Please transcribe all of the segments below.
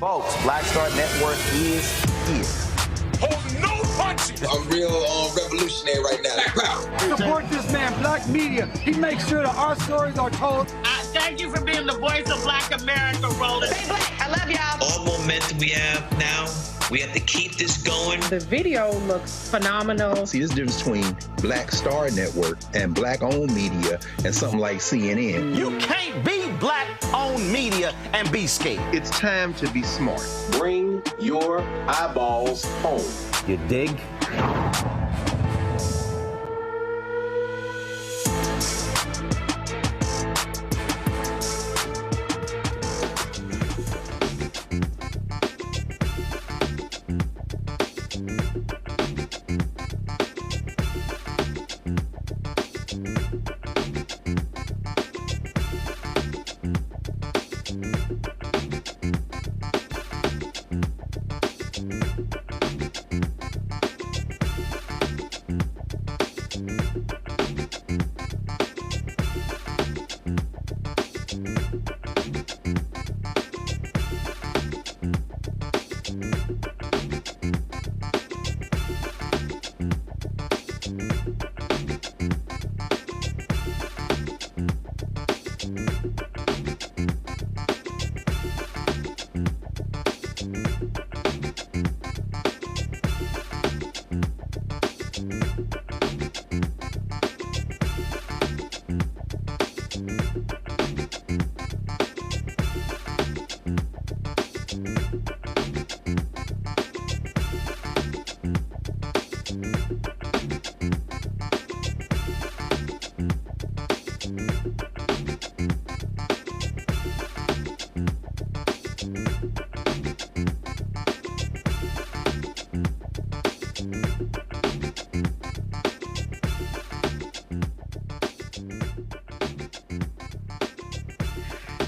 Folks, Black Star Network is here. Hold no punches. I'm real revolutionary right now. Support this man, Black media. He makes sure that our stories are told. Thank you for being the voice of Black America, Roland. Stay black. I love y'all. All momentum we have now, we have to keep this going. The video looks phenomenal. See, there's a difference between Black Star Network and Black-owned media and something like CNN. You can't be Black-owned media and be scared. It's time to be smart. Bring your eyeballs home. You dig?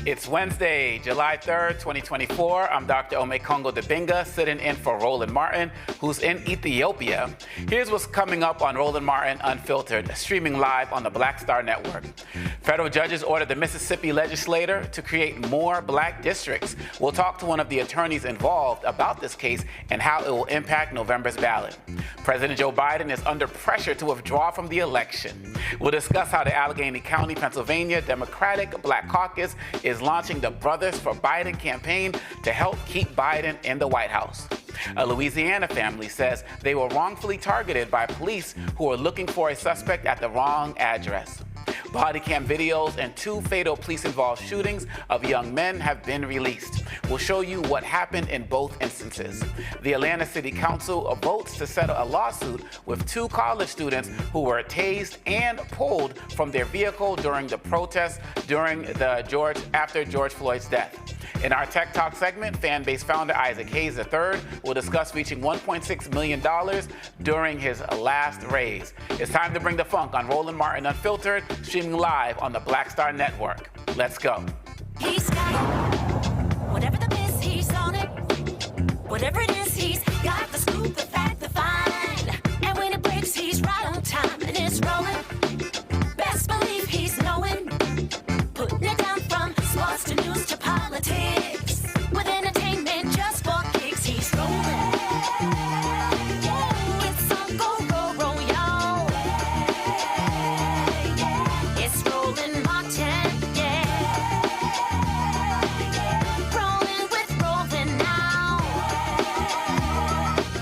It's Wednesday, July 3rd, 2024. I'm Dr. Omekongo Dibinga, sitting in for Roland Martin, who's in Ethiopia. Here's what's coming up on Roland Martin Unfiltered, streaming live on the Black Star Network. Federal judges ordered the Mississippi Legislature to create more black districts. We'll talk to one of the attorneys involved about this case and how it will impact November's ballot. President Joe Biden is under pressure to withdraw from the election. We'll discuss how the Allegheny County, Pennsylvania Democratic Black Caucus is launching the Brothas For Biden campaign to help keep Biden in the White House. A Louisiana family says they were wrongfully targeted by police who were looking for a suspect at the wrong address. Bodycam videos and 2 fatal police-involved shootings of young men have been released. We'll show you what happened in both instances. The Atlanta City Council votes to settle a lawsuit with 2 college students who were tased and pulled from their vehicle during the protests after George Floyd's death. In our Tech Talk segment, Fanbase founder Isaac Hayes III will discuss reaching $1.6 million during his last raise. It's time to bring the funk on Roland Martin Unfiltered, streaming live on the Black Star Network. Let's go. He's got it. Whatever the miss, he's on it. Whatever it is, he's got the scoop, the fact, the find. And when it breaks, he's right on time and it's rolling. Best believe he's knowing. Putting it down from sports to news to politics. With entertainment just for kicks, he's rolling. It's on go, roll, roll, y'all. It's Roland Martin, yeah. Rolling with Roland now.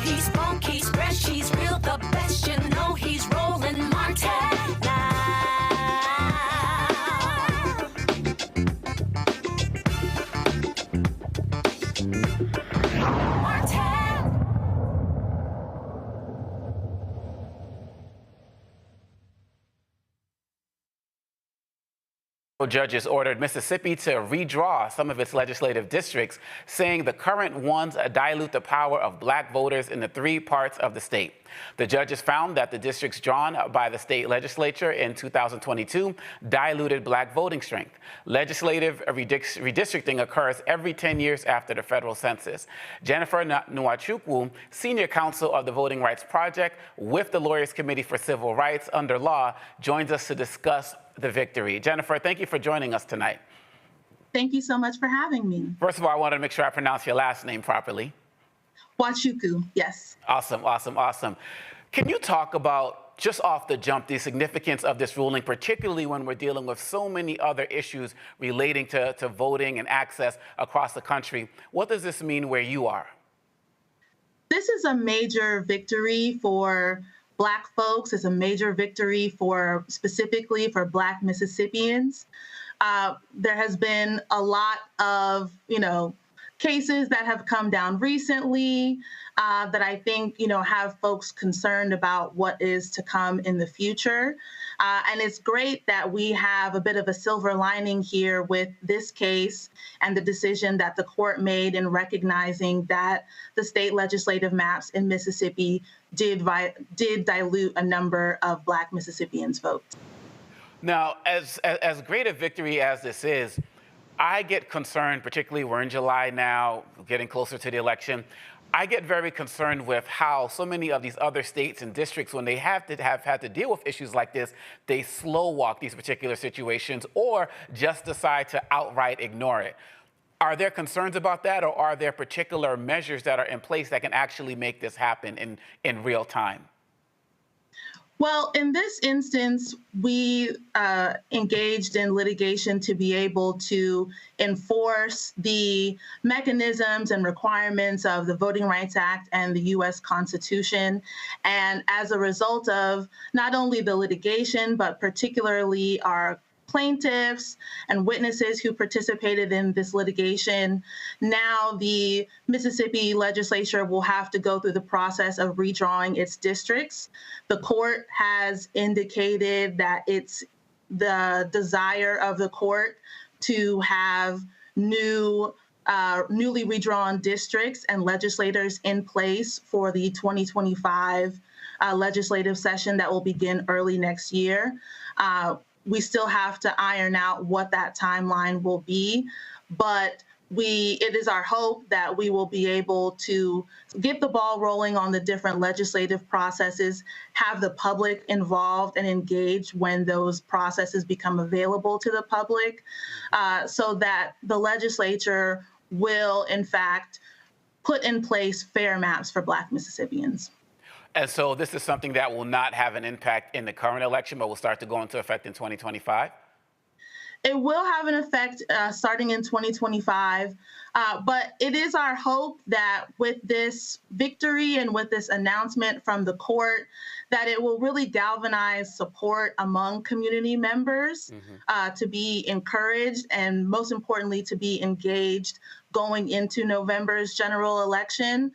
He's funky, he's fresh, he's real, the best, you know he's Roland Martin now. Judges ordered Mississippi to redraw some of its legislative districts, saying the current ones dilute the power of black voters in the 3 parts of the state. The judges found that the districts drawn by the state legislature in 2022 diluted black voting strength. Legislative redistricting occurs every 10 years after the federal census. Jennifer Nwachukwu, senior counsel of the Voting Rights Project with the Lawyers Committee for Civil Rights under Law, joins us to discuss the victory. Jennifer, thank you for joining us tonight. Thank you so much for having me. First of all, I wanted to make sure I pronounce your last name properly. Wachuku, yes. Awesome, awesome, awesome. Can you talk about, just off the jump, the significance of this ruling, particularly when we're dealing with so many other issues relating to voting and access across the country? What does this mean where you are? This is a major victory for Black folks. It's a major victory for specifically for Black Mississippians. There has been a lot of, cases that have come down recently that I think, have folks concerned about what is to come in the future. And it's great that we have a bit of a silver lining here with this case and the decision that the court made in recognizing that the state legislative maps in Mississippi did dilute a number of Black Mississippians' votes. Now, as great a victory as this is, I get concerned, particularly we're in July now, getting closer to the election. I get very concerned with how so many of these other states and districts, when they have had to deal with issues like this, they slow walk these particular situations or just decide to outright ignore it. Are there concerns about that, or are there particular measures that are in place that can actually make this happen in real time? Well, in this instance, we engaged in litigation to be able to enforce the mechanisms and requirements of the Voting Rights Act and the U.S. Constitution. And as a result of not only the litigation, but particularly our plaintiffs and witnesses who participated in this litigation, now the Mississippi Legislature will have to go through the process of redrawing its districts. The court has indicated that it's the desire of the court to have newly redrawn districts and legislators in place for the 2025 legislative session that will begin early next year. We still have to iron out what that timeline will be, but it is our hope that we will be able to get the ball rolling on the different legislative processes, have the public involved and engaged when those processes become available to the public, so that the legislature will, in fact, put in place fair maps for Black Mississippians. And so this is something that will not have an impact in the current election, but will start to go into effect in 2025? It will have an effect starting in 2025, but it is our hope that with this victory and with this announcement from the court, that it will really galvanize support among community members to be encouraged and, most importantly, to be engaged going into November's general election.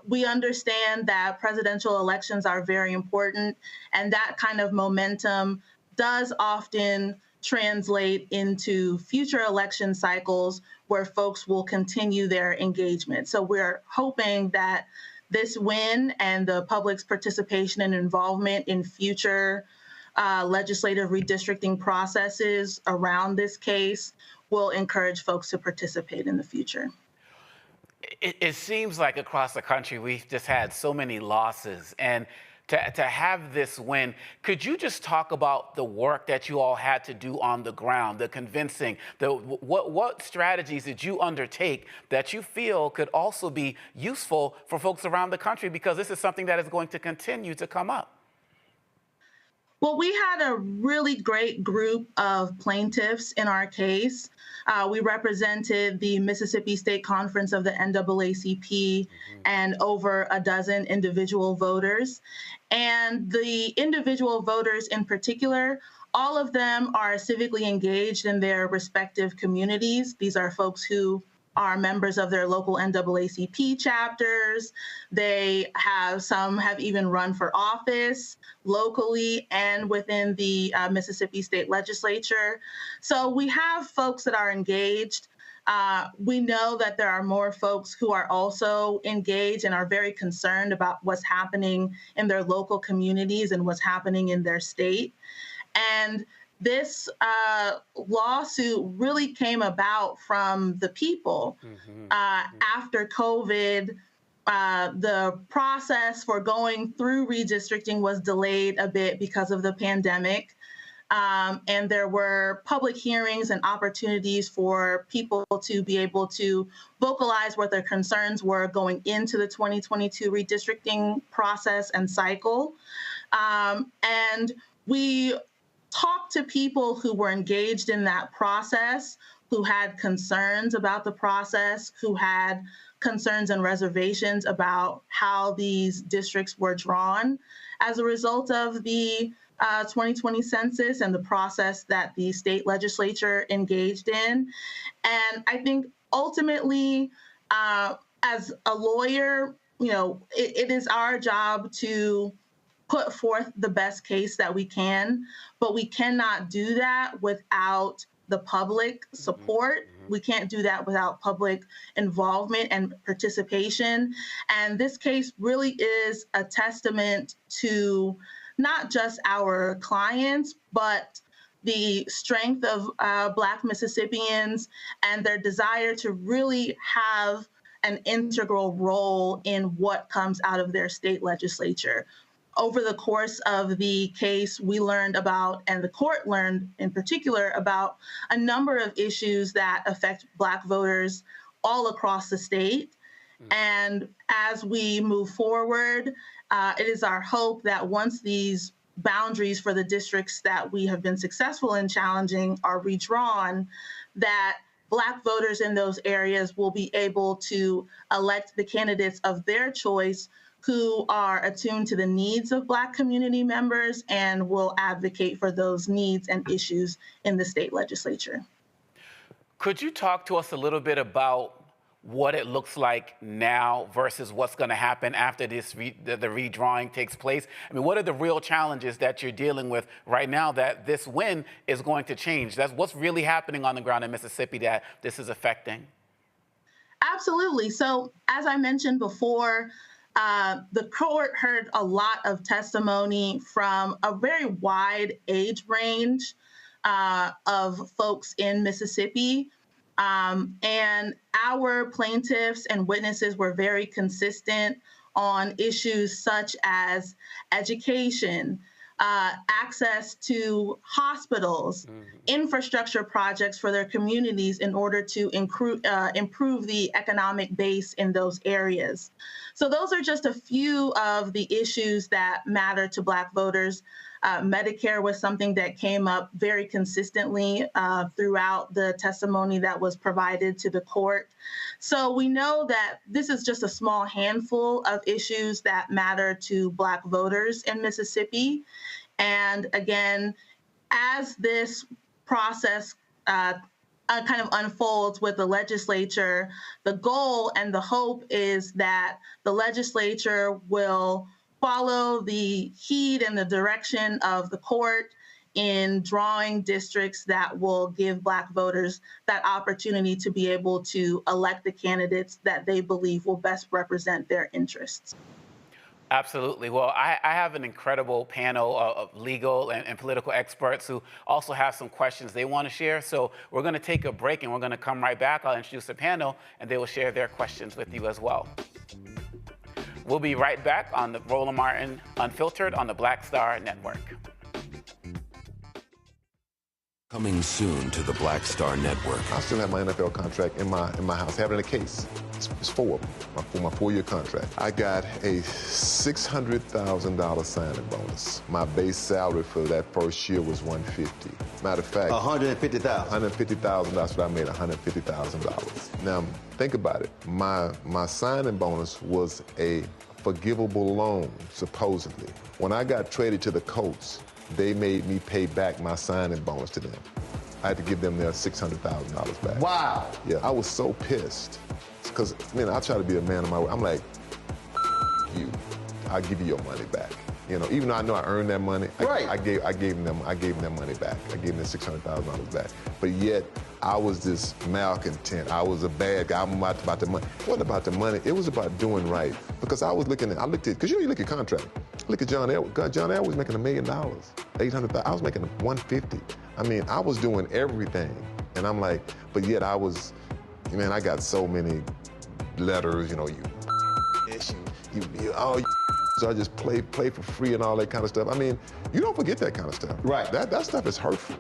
We understand that presidential elections are very important, and that kind of momentum does often translate into future election cycles where folks will continue their engagement. So we're hoping that this win and the public's participation and involvement in future legislative redistricting processes around this case will encourage folks to participate in the future. It seems like across the country, we've just had so many losses. And to have this win, could you just talk about the work that you all had to do on the ground, the convincing, what strategies did you undertake that you feel could also be useful for folks around the country? Because this is something that is going to continue to come up. Well, we had a really great group of plaintiffs in our case. We represented the Mississippi State Conference of the NAACP and over a dozen individual voters. And the individual voters in particular, all of them are civically engaged in their respective communities. These are folks who are members of their local NAACP chapters. Some have even run for office locally and within the Mississippi State Legislature. So we have folks that are engaged. We know that there are more folks who are also engaged and are very concerned about what's happening in their local communities and what's happening in their state. And this lawsuit really came about from the people. After COVID, the process for going through redistricting was delayed a bit because of the pandemic. And there were public hearings and opportunities for people to be able to vocalize what their concerns were going into the 2022 redistricting process and cycle. And we talked to people who were engaged in that process, who had concerns about the process, who had concerns and reservations about how these districts were drawn as a result of the 2020 census and the process that the state legislature engaged in. And I think ultimately, as a lawyer, it is our job to put forth the best case that we can, but we cannot do that without the public support. We can't do that without public involvement and participation. And this case really is a testament to not just our clients, but the strength of Black Mississippians and their desire to really have an integral role in what comes out of their state legislature. Over the course of the case, we learned about, and the court learned in particular, about a number of issues that affect Black voters all across the state. And as we move forward, it is our hope that once these boundaries for the districts that we have been successful in challenging are redrawn, that Black voters in those areas will be able to elect the candidates of their choice who are attuned to the needs of Black community members and will advocate for those needs and issues in the state legislature. Could you talk to us a little bit about what it looks like now versus what's going to happen after this the redrawing takes place? I mean, what are the real challenges that you're dealing with right now that this win is going to change? That's what's really happening on the ground in Mississippi that this is affecting. Absolutely. So as I mentioned before, the court heard a lot of testimony from a very wide age range of folks in Mississippi. And our plaintiffs and witnesses were very consistent on issues such as education, access to hospitals, infrastructure projects for their communities in order to improve the economic base in those areas. So those are just a few of the issues that matter to Black voters. Medicare was something that came up very consistently throughout the testimony that was provided to the court. So we know that this is just a small handful of issues that matter to Black voters in Mississippi. And again, as this process kind of unfolds with the legislature, the goal and the hope is that the legislature will follow the heed and the direction of the court in drawing districts that will give Black voters that opportunity to be able to elect the candidates that they believe will best represent their interests. Absolutely. Well, I have an incredible panel of legal and political experts who also have some questions they want to share. So we're going to take a break and we're going to come right back. I'll introduce the panel and they will share their questions with you as well. We'll be right back on the Roland Martin Unfiltered on the Black Star Network. Coming soon to the Black Star Network. I still have my NFL contract in my house, having a case. It's 4 of them, for my 4-year contract. I got a $600,000 signing bonus. My base salary for that first year was $150,000. Matter of fact, $150,000. $150,000. That's what I made, $150,000. Now think about it. My signing bonus was a forgivable loan, supposedly. When I got traded to the Colts, they made me pay back my signing bonus to them. I had to give them their $600,000 back. Wow. Yeah, I was so pissed. Because, I try to be a man of my word. I'm like, you, I'll give you your money back. Even though I know I earned that money, right. I gave them their money back. I gave them $600,000 back. But yet, I was this malcontent. I was a bad guy. I'm about the money. It wasn't about the money. It was about doing right. Because I looked at, because you look at contract. Look at John Edwards. John Edwards was making $1 million, $800,000. I was making $150,000. I was doing everything. And I'm like, but yet I was, I got so many letters, I just play for free and all that kind of stuff. I mean, you don't forget that kind of stuff. Right. That stuff is hurtful.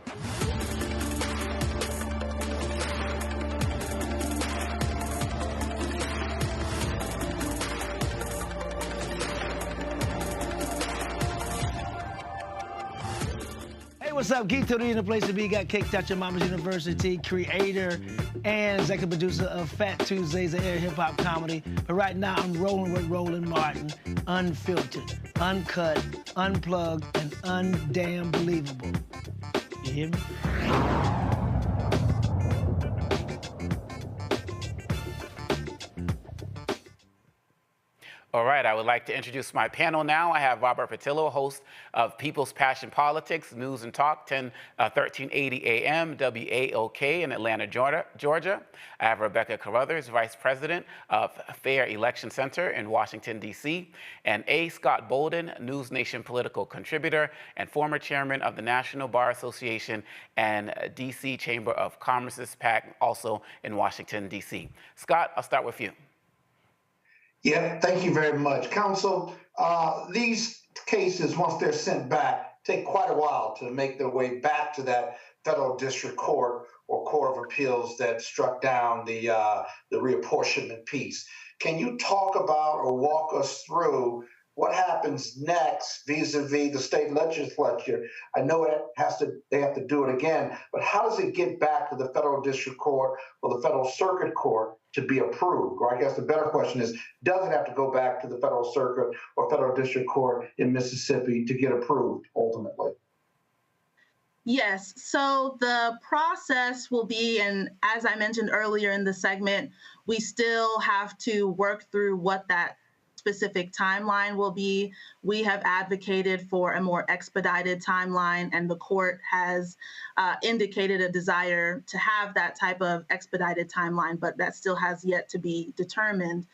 What's up? Geek Tony in the place to be. Got Kicked Out Your Mama's University, creator and executive producer of Fat Tuesdays, an air hip-hop comedy. But right now, I'm rolling with Roland Martin, unfiltered, uncut, unplugged, and undamn believable. You hear me? All right, I would like to introduce my panel now. I have Robert Patillo, host of People's Passion Politics, News and Talk, 1380 AM, WAOK in Atlanta, Georgia. I have Rebecca Carruthers, Vice President of Fair Election Center in Washington, D.C., and A. Scott Bolden, News Nation political contributor and former chairman of the National Bar Association and D.C. Chamber of Commerce's PAC, also in Washington, D.C. Scott, I'll start with you. Yeah, thank you very much. Counsel, these cases, once they're sent back, take quite a while to make their way back to that federal district court or court of appeals that struck down the reapportionment piece. Can you talk about or walk us through what happens next vis-a-vis the state legislature? I know they have to do it again, but how does it get back to the federal district court or the federal circuit court to be approved? Or I guess the better question is, does it have to go back to the federal circuit or federal district court in Mississippi to get approved ultimately? Yes, so the process will be, and as I mentioned earlier in the segment, we still have to work through what that specific timeline will be. We have advocated for a more expedited timeline, and the court has indicated a desire to have that type of expedited timeline, but that still has yet to be determined.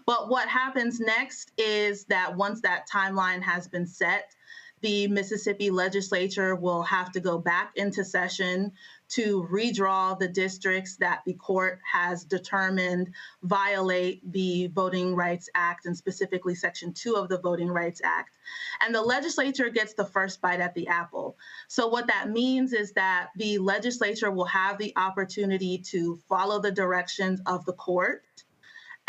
But what happens next is that once that timeline has been set, the Mississippi Legislature will have to go back into session to redraw the districts that the court has determined violate the Voting Rights Act, and specifically Section 2 of the Voting Rights Act. And the legislature gets the first bite at the apple. So what that means is that the legislature will have the opportunity to follow the directions of the court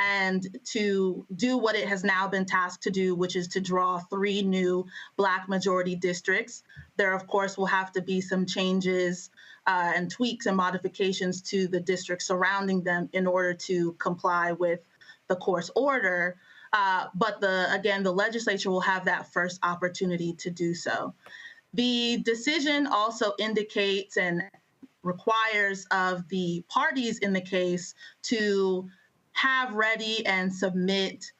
and to do what it has now been tasked to do, which is to draw 3 new Black majority districts. There, of course, will have to be some changes and tweaks and modifications to the districts surrounding them in order to comply with the court's order. But again, the legislature will have that first opportunity to do so. The decision also indicates and requires of the parties in the case to have ready and submit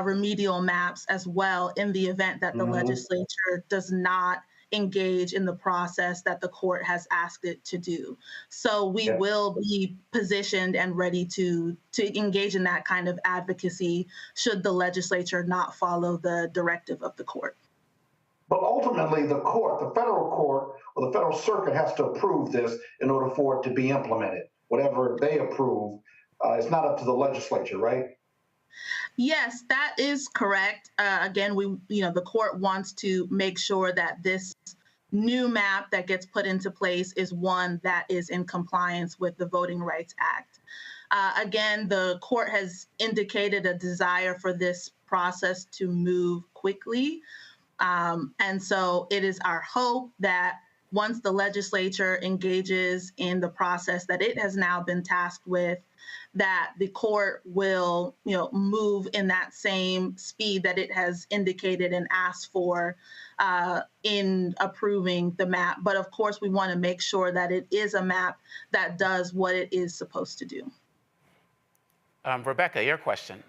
remedial maps as well in the event that the legislature does not engage in the process that the court has asked it to do. So we will be positioned and ready to engage in that kind of advocacy should the legislature not follow the directive of the court. But ultimately, the court, the federal court or the federal circuit has to approve this in order for it to be implemented. Whatever they approve, it's not up to the legislature, right? Yes, that is correct. Again, the court wants to make sure that this new map that gets put into place is one that is in compliance with the Voting Rights Act. Again, the court has indicated a desire for this process to move quickly. And so it is our hope that once the legislature engages in the process that it has now been tasked with, that the court will, move in that same speed that it has indicated and asked for in approving the map. But of course, we want to make sure that it is a map that does what it is supposed to do. Rebecca, your question.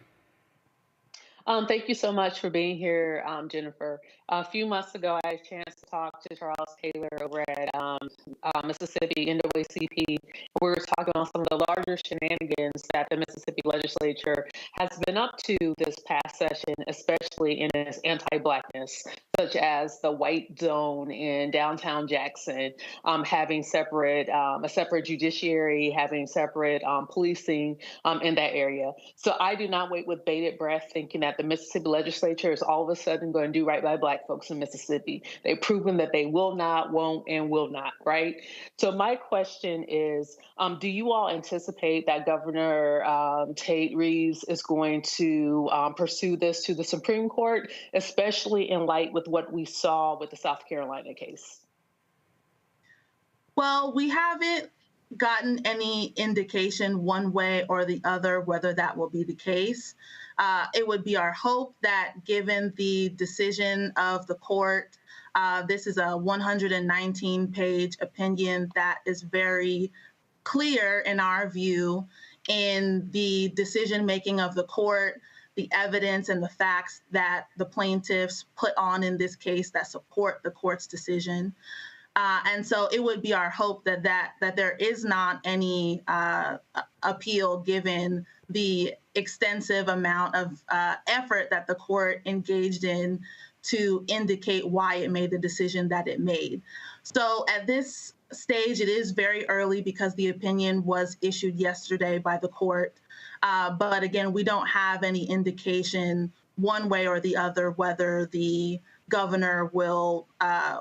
Thank you so much for being here, Jennifer. A few months ago, I had a chance to talk to Charles Taylor over at Mississippi NAACP. We were talking about some of the larger shenanigans that the Mississippi Legislature has been up to this past session, especially in its anti-Blackness, such as the white zone in downtown Jackson, having a separate judiciary, having separate policing in that area. So I do not wait with bated breath thinking that the Mississippi Legislature is all of a sudden going to do right by Black folks in Mississippi. They've proven that they will not, won't, and will not, right? So my question is, do you all anticipate that Governor Tate Reeves is going to pursue this to the Supreme Court, especially in light with what we saw with the South Carolina case? Well, we haven't gotten any indication one way or the other whether that will be the case. It would be our hope that given the decision of the court, this is a 119-page opinion that is very clear in our view in the decision-making of the court, the evidence and the facts that the plaintiffs put on in this case that support the court's decision. And so it would be our hope that there is not any appeal given the extensive amount of effort that the court engaged in to indicate why it made the decision that it made. So at this stage, it is very early because the opinion was issued yesterday by the court. But again, we don't have any indication one way or the other whether the governor will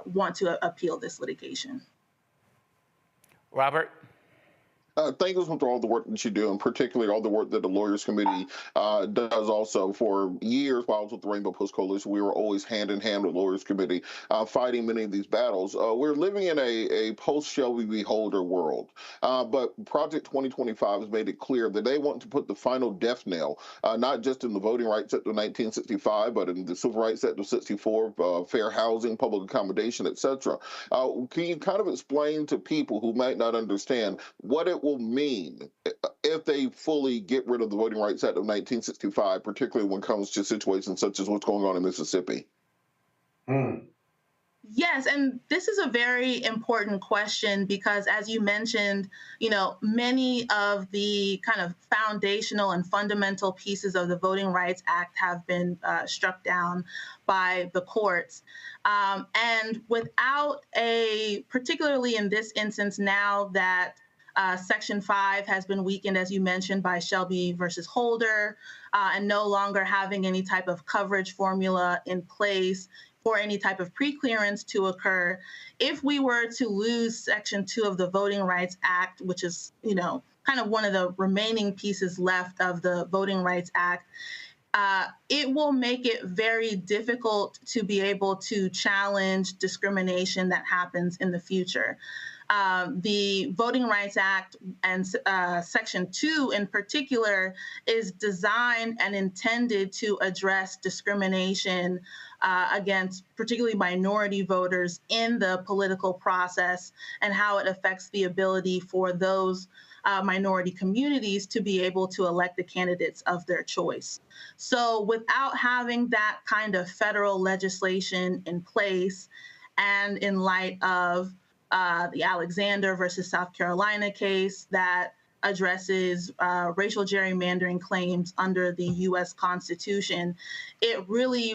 want to appeal this litigation. Robert? Thank you for all the work that you do, and particularly all the work that the Lawyers Committee does also. For years, while I was with the Rainbow Post Coalition, we were always hand in hand with the Lawyers Committee, fighting many of these battles. We're living in a post-Shelby v. Holder world, but Project 2025 has made it clear that they want to put the final death knell, not just in the Voting Rights Act of 1965, but in the Civil Rights Act of 64, fair housing, public accommodation, etc. Can you kind of explain to people who might not understand what it will mean if they fully get rid of the Voting Rights Act of 1965, particularly when it comes to situations such as what's going on in Mississippi? Yes, and this is a very important question because, as you mentioned, many of the kind of foundational and fundamental pieces of the Voting Rights Act have been struck down by the courts. And without particularly in this instance now that Section 5 has been weakened, as you mentioned, by Shelby versus Holder, and no longer having any type of coverage formula in place for any type of preclearance to occur. If we were to lose Section 2 of the Voting Rights Act, which is, kind of one of the remaining pieces left of the Voting Rights Act, it will make it very difficult to be able to challenge discrimination that happens in the future. The Voting Rights Act and Section 2 in particular is designed and intended to address discrimination against particularly minority voters in the political process and how it affects the ability for those minority communities to be able to elect the candidates of their choice. So without having that kind of federal legislation in place, and in light of the Alexander versus South Carolina case that addresses racial gerrymandering claims under the U.S. Constitution, it really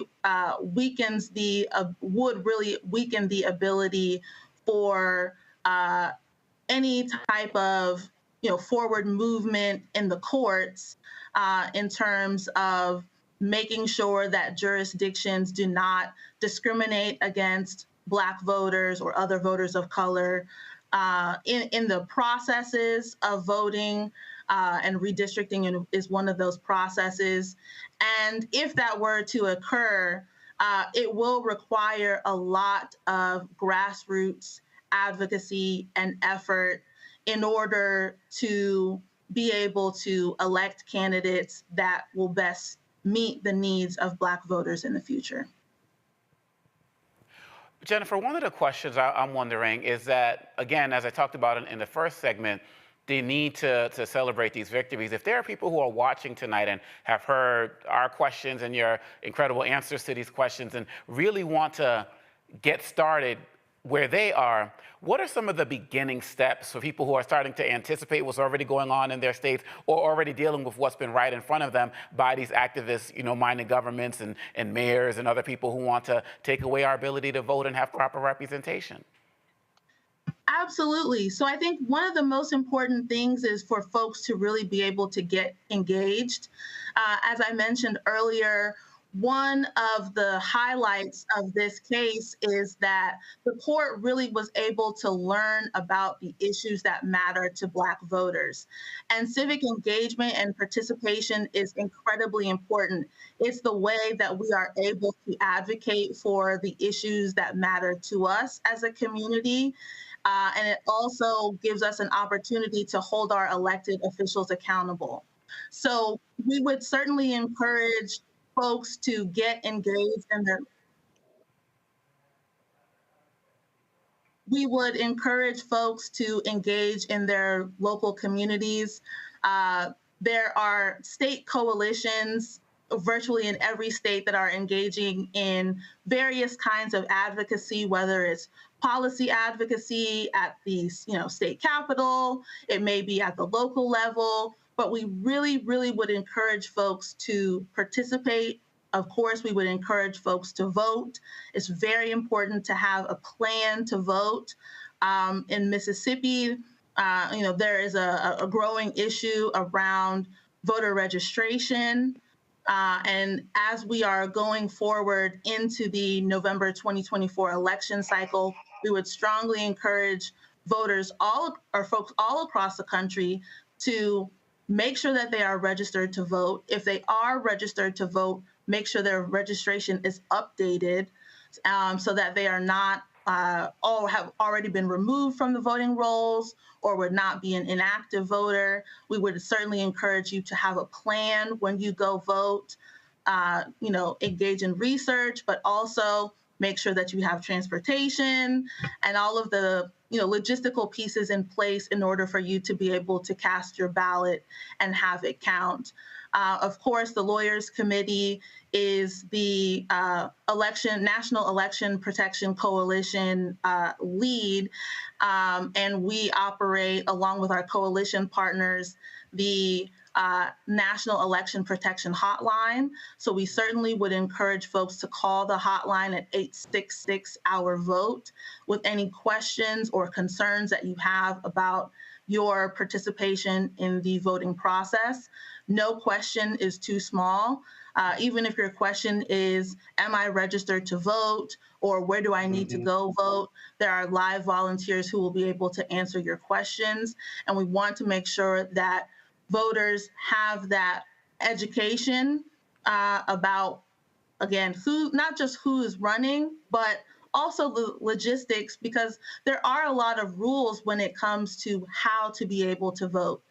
would really weaken the ability for any type of forward movement in the courts in terms of making sure that jurisdictions do not discriminate against Black voters or other voters of color in the processes of voting, and redistricting is one of those processes. And if that were to occur, it will require a lot of grassroots advocacy and effort in order to be able to elect candidates that will best meet the needs of Black voters in the future. Jennifer, one of the questions I'm wondering is that, again, as I talked about in the first segment, the need to celebrate these victories. If there are people who are watching tonight and have heard our questions and your incredible answers to these questions and really want to get started where they are, what are some of the beginning steps for people who are starting to anticipate what's already going on in their states or already dealing with what's been right in front of them by these activists, minded governments and mayors and other people who want to take away our ability to vote and have proper representation? Absolutely. So I think one of the most important things is for folks to really be able to get engaged. As I mentioned earlier, one of the highlights of this case is that the court really was able to learn about the issues that matter to Black voters. And civic engagement and participation is incredibly important. It's the way that we are able to advocate for the issues that matter to us as a community. And it also gives us an opportunity to hold our elected officials accountable. So we would certainly encourage folks to get engaged in their. We would encourage folks to engage in their local communities. There are state coalitions virtually in every state that are engaging in various kinds of advocacy, whether it's policy advocacy at the state capitol, it may be at the local level, but we really, really would encourage folks to participate. Of course, we would encourage folks to vote. It's very important to have a plan to vote. In Mississippi, there is a growing issue around voter registration. And as we are going forward into the November 2024 election cycle, we would strongly encourage voters folks all across the country to make sure that they are registered to vote. If they are registered to vote, make sure their registration is updated so that they are not or have already been removed from the voting rolls or would not be an inactive voter. We would certainly encourage you to have a plan when you go vote, engage in research, but also make sure that you have transportation and all of the logistical pieces in place in order for you to be able to cast your ballot and have it count. Of course, the Lawyers Committee is the National Election Protection Coalition lead, and we operate along with our coalition partners the National Election Protection Hotline. So we certainly would encourage folks to call the hotline at 866-OUR-VOTE with any questions or concerns that you have about your participation in the voting process. No question is too small. Even if your question is, am I registered to vote, or where do I need to go vote? There are live volunteers who will be able to answer your questions. And we want to make sure that voters have that education about, again, not just who is running, but also the logistics, because there are a lot of rules when it comes to how to be able to vote.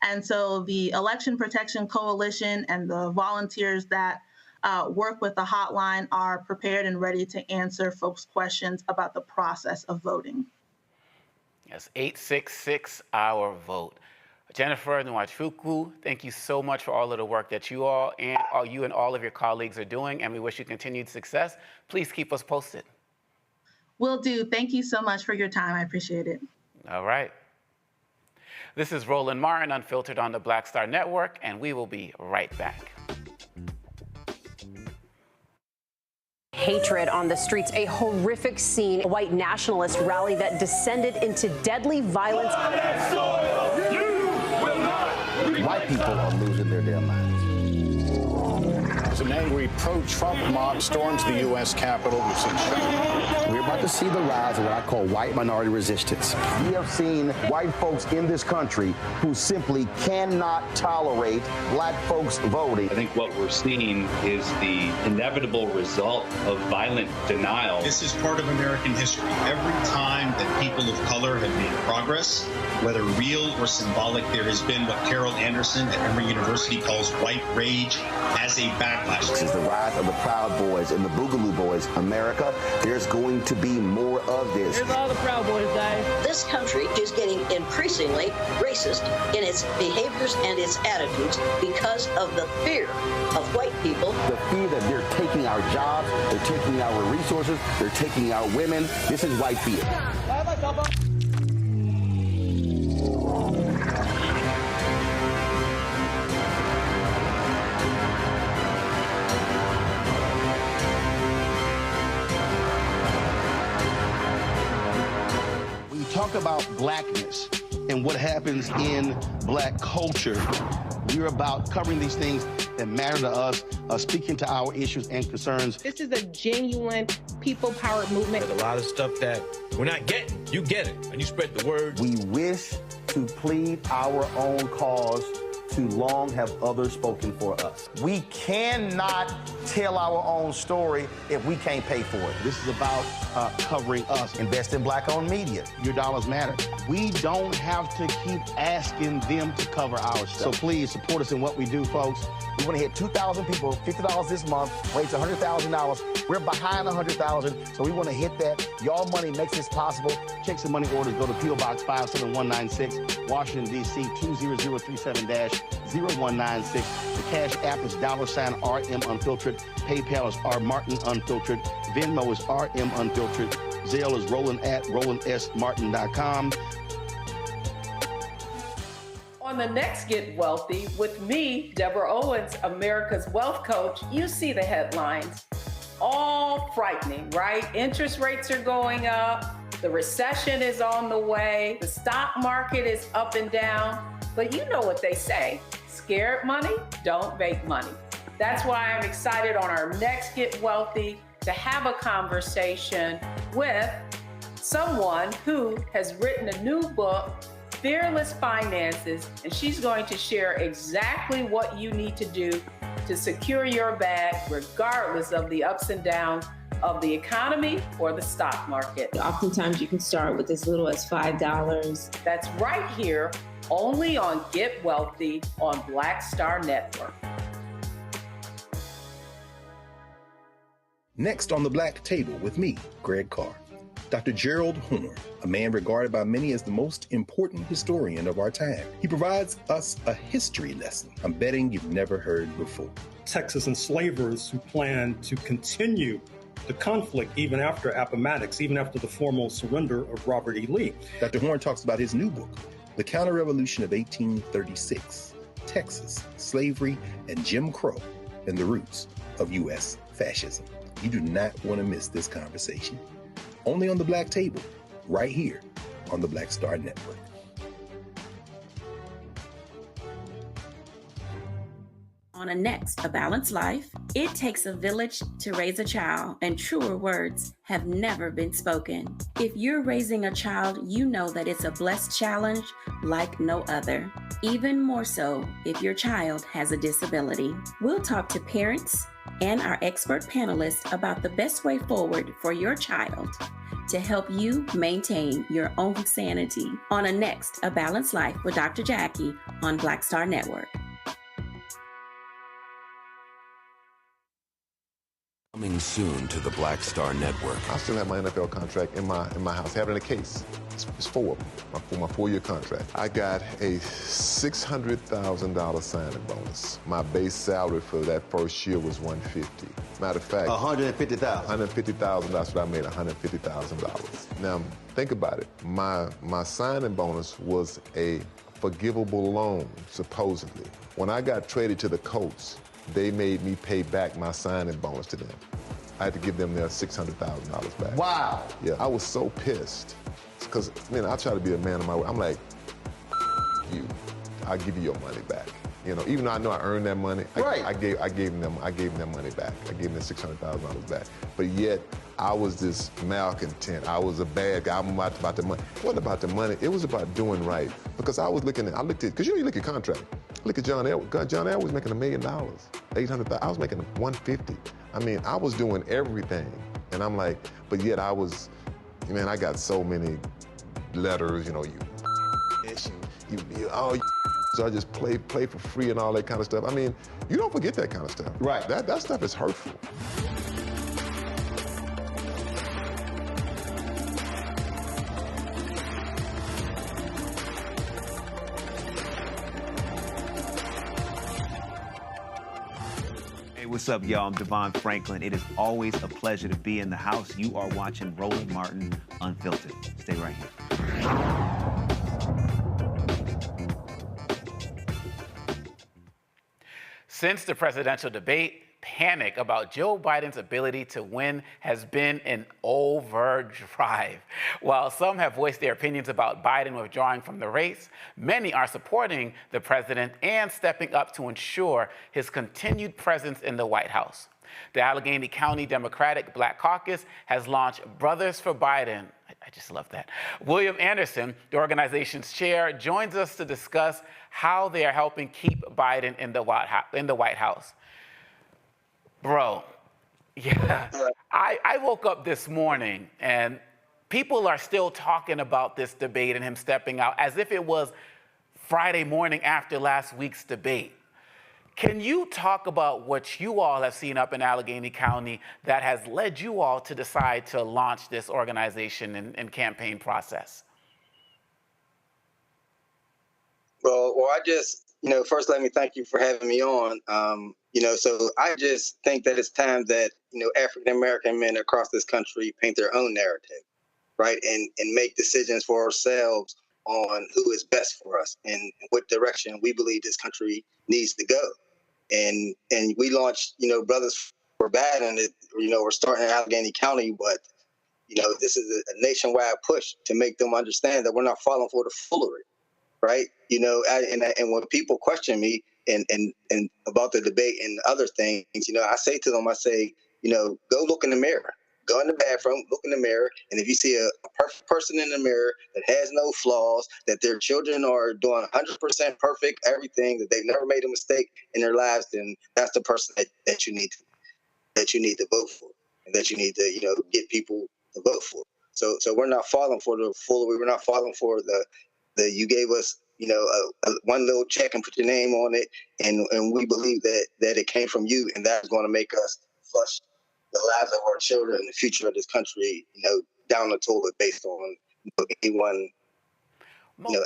And so the Election Protection Coalition and the volunteers that work with the hotline are prepared and ready to answer folks' questions about the process of voting. Yes, 866-OUR-VOTE. Jennifer Nwachukwu, thank you so much for all of the work that you and all of your colleagues are doing, and we wish you continued success. Please keep us posted. Will do. Thank you so much for your time. I appreciate it. All right. This is Roland Martin, Unfiltered on the Black Star Network, and we will be right back. Hatred on the streets, a horrific scene, a white nationalist rally that descended into deadly violence. White people are losing their damn minds. An angry pro-Trump mob storms the U.S. Capitol. We're about to see the rise of what I call white minority resistance. We have seen white folks in this country who simply cannot tolerate black folks voting. I think what we're seeing is the inevitable result of violent denial. This is part of American history. Every time that people of color have made progress, whether real or symbolic, there has been what Carol Anderson at Emory University calls white rage as a backlash. This is the rise of the Proud Boys and the Boogaloo Boys. America, there's going to be more of this. Here's all the Proud Boys, guys. This country is getting increasingly racist in its behaviors and its attitudes because of the fear of white people. The fear that they're taking our jobs, they're taking our resources, they're taking our women. This is white fear. When you talk about blackness and what happens in black culture, we're about covering these things that matter to us, speaking to our issues and concerns. This is a genuine people-powered movement. There's a lot of stuff that we're not getting. You get it, and you spread the word. We wish to plead our own cause. Too long have others spoken for us. We cannot tell our own story if we can't pay for it. This is about covering us. Invest in black-owned media. Your dollars matter. We don't have to keep asking them to cover our stuff. So please support us in what we do, folks. We want to hit 2,000 people, $50 this month, raise $100,000. We're behind 100,000, so we want to hit that. Y'all money makes this possible. Checks and money orders go to P.O. Box 57196, Washington, D.C. 20037-0196. The Cash App is $RM Unfiltered. PayPal is R Martin Unfiltered. Venmo is RM Unfiltered. Zelle is Roland@RolandSMartin.com. On the next Get Wealthy with me, Deborah Owens, America's Wealth Coach, you see the headlines. All frightening, right? Interest rates are going up. The recession is on the way. The stock market is up and down. But you know what they say. Scared money don't make money. That's why I'm excited on our next Get Wealthy to have a conversation with someone who has written a new book, Fearless Finances, and she's going to share exactly what you need to do to secure your bag regardless of the ups and downs of the economy or the stock market. Oftentimes you can start with as little as $5. That's right here, only on Get Wealthy on Black Star Network. Next on the Black Table with me, Greg Carr. Dr. Gerald Horne, a man regarded by many as the most important historian of our time. He provides us a history lesson I'm betting you've never heard before. Texas enslavers who planned to continue the conflict even after Appomattox, even after the formal surrender of Robert E. Lee. Dr. Horne talks about his new book, The Counter-Revolution of 1836, Texas, Slavery, and Jim Crow, and the Roots of U.S. Fascism. You do not want to miss this conversation. Only on the Black Table, right here on the Black Star Network. On a next, A Balanced Life, it takes a village to raise a child, and truer words have never been spoken. If you're raising a child, you know that it's a blessed challenge like no other. Even more so if your child has a disability. We'll talk to parents and our expert panelists about the best way forward for your child to help you maintain your own sanity. On a next, A Balanced Life with Dr. Jackie on Black Star Network. Coming soon to the Black Star Network. I still have my NFL contract in my house, having a case. It's 4 of them, for my 4-year contract. I got a $600,000 signing bonus. My base salary for that first year was $150,000. Matter of fact, $150,000. $150,000. That's what I made, $150,000. Now think about it. My signing bonus was a forgivable loan, supposedly. When I got traded to the Colts, they made me pay back my signing bonus to them. I had to give them their $600,000 back. Wow. Yeah, I was so pissed. Because, I try to be a man of my word. I'm like, you, I'll give you your money back. Even though I know I earned that money, I gave them money back. I gave them $600,000 back. But yet, I was this malcontent. I was a bad guy. I'm about the money. It wasn't about the money. It was about doing right. Because I looked at, because you look at contract. Look at John Elway. John Elway was making $1 million, $800,000. I was making $150,000. I was doing everything. And I'm like, but yet I was, I got so many letters, so I just play for free and all that kind of stuff. You don't forget that kind of stuff. Right. That stuff is hurtful. Hey, what's up, y'all? I'm Devon Franklin. It is always a pleasure to be in the house. You are watching Roland Martin Unfiltered. Stay right here. Since the presidential debate, panic about Joe Biden's ability to win has been in overdrive. While some have voiced their opinions about Biden withdrawing from the race, many are supporting the president and stepping up to ensure his continued presence in the White House. The Allegheny County Democratic Black Caucus has launched Brothas For Biden. I just love that. William Anderson, the organization's chair, joins us to discuss how they are helping keep Biden in the White House. Bro, yeah, I woke up this morning and people are still talking about this debate and him stepping out as if it was Friday morning after last week's debate. Can you talk about what you all have seen up in Allegheny County that has led you all to decide to launch this organization and campaign process? Well, I just, first let me thank you for having me on. So I just think that it's time that, African-American men across this country paint their own narrative, right? And make decisions for ourselves on who is best for us and what direction we believe this country needs to go. And we launched, Brothas For Biden, and we're starting in Allegheny County, but, this is a nationwide push to make them understand that we're not falling for the foolery. Right. And when people question me and about the debate and other things, I say to them, go look in the mirror, go in the bathroom, look in the mirror. And if you see a perfect person in the mirror that has no flaws, that their children are doing 100% perfect, everything, that they've never made a mistake in their lives, then that's the person that you need to vote for, and that you need to, get people to vote for. So we're not falling for the foolery. We're not falling for the you gave us, one little check and put your name on it, and we believe that it came from you, and that's going to make us flush the lives of our children and the future of this country, down the toilet based on any one,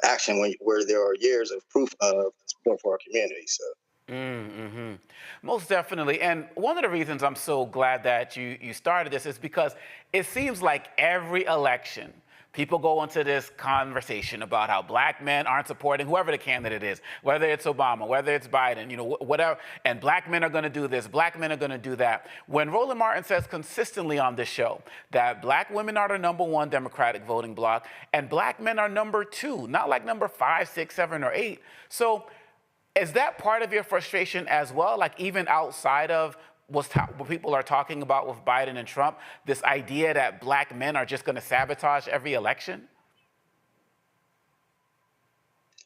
action where there are years of proof of support for our community. So. Mm-hmm. Most definitely. And one of the reasons I'm so glad that you started this is because it seems like every election, people go into this conversation about how black men aren't supporting whoever the candidate is, whether it's Obama, whether it's Biden, whatever, and black men are going to do this, black men are going to do that. When Roland Martin says consistently on this show that black women are the #1 Democratic voting bloc and black men are number 2, not like number 5, 6, 7, or 8. So is that part of your frustration as well? Like even outside of what people are talking about with Biden and Trump, this idea that black men are just going to sabotage every election?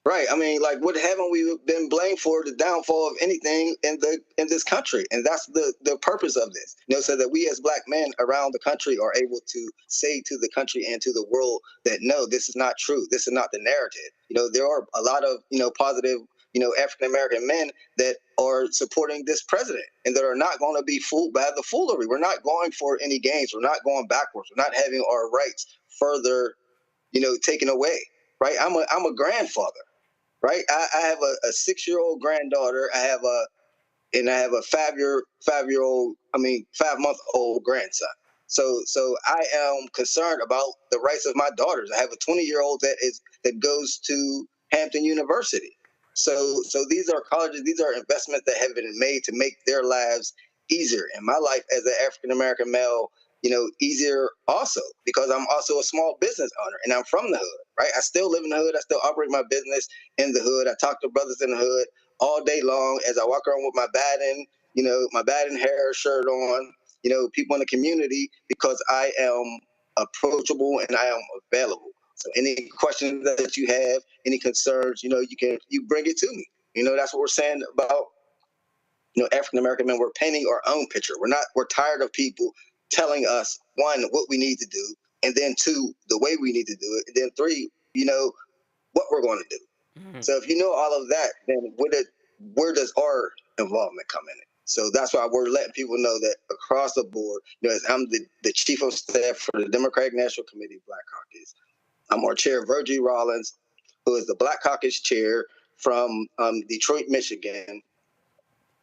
Right. I mean, like, what haven't we been blamed for the downfall of anything in this country? And that's the purpose of this, so that we as black men around the country are able to say to the country and to the world that, no, this is not true. This is not the narrative. There are a lot of, positive, African-American men that are supporting this president and that are not going to be fooled by the foolery. We're not going for any gains. We're not going backwards. We're not having our rights further, taken away. Right. I'm a grandfather. Right. I have a 6-year-old granddaughter. I have a 5-month-old grandson. So I am concerned about the rights of my daughters. I have a 20-year-old that goes to Hampton University. So these are colleges, these are investments that have been made to make their lives easier. And my life as an African-American male, easier also, because I'm also a small business owner and I'm from the hood, right? I still live in the hood. I still operate my business in the hood. I talk to brothers in the hood all day long as I walk around with my Biden hair shirt on, people in the community, because I am approachable and I am available. So any questions that you have, any concerns, you bring it to me. That's what we're saying about, African-American men. We're painting our own picture. We're tired of people telling us, 1, what we need to do, and then 2, the way we need to do it, and then 3, what we're going to do. Mm-hmm. So if you know all of that, then where does our involvement come in? So that's why we're letting people know that across the board, as I'm the chief of staff for the Democratic National Committee of Black Caucus. I'm our chair, Virgie Rollins, who is the Black Caucus chair from Detroit, Michigan,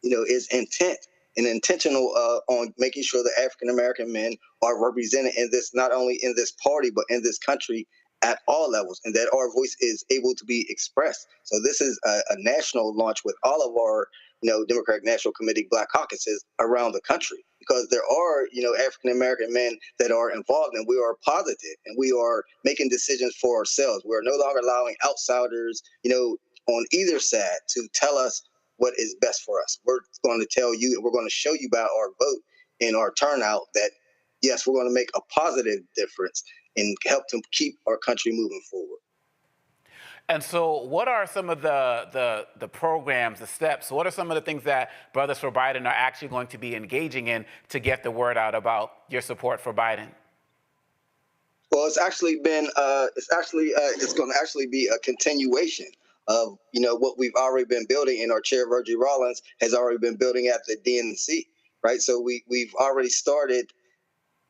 is intent and intentional on making sure that African American men are represented in this, not only in this party, but in this country at all levels, and that our voice is able to be expressed. So this is a national launch with all of our, Democratic National Committee Black Caucuses around the country, because there are, African American men that are involved, and we are positive, and we are making decisions for ourselves. We are no longer allowing outsiders, on either side to tell us what is best for us. We're going to tell you, and we're going to show you by our vote and our turnout that, yes, we're going to make a positive difference and help to keep our country moving forward. And so what are some of the programs, the steps, what are some of the things that Brothas For Biden are actually going to be engaging in to get the word out about your support for Biden? Well, it's going to actually be a continuation of, what we've already been building, and our chair, Virgie Rollins, has already been building at the DNC, right? So we've already started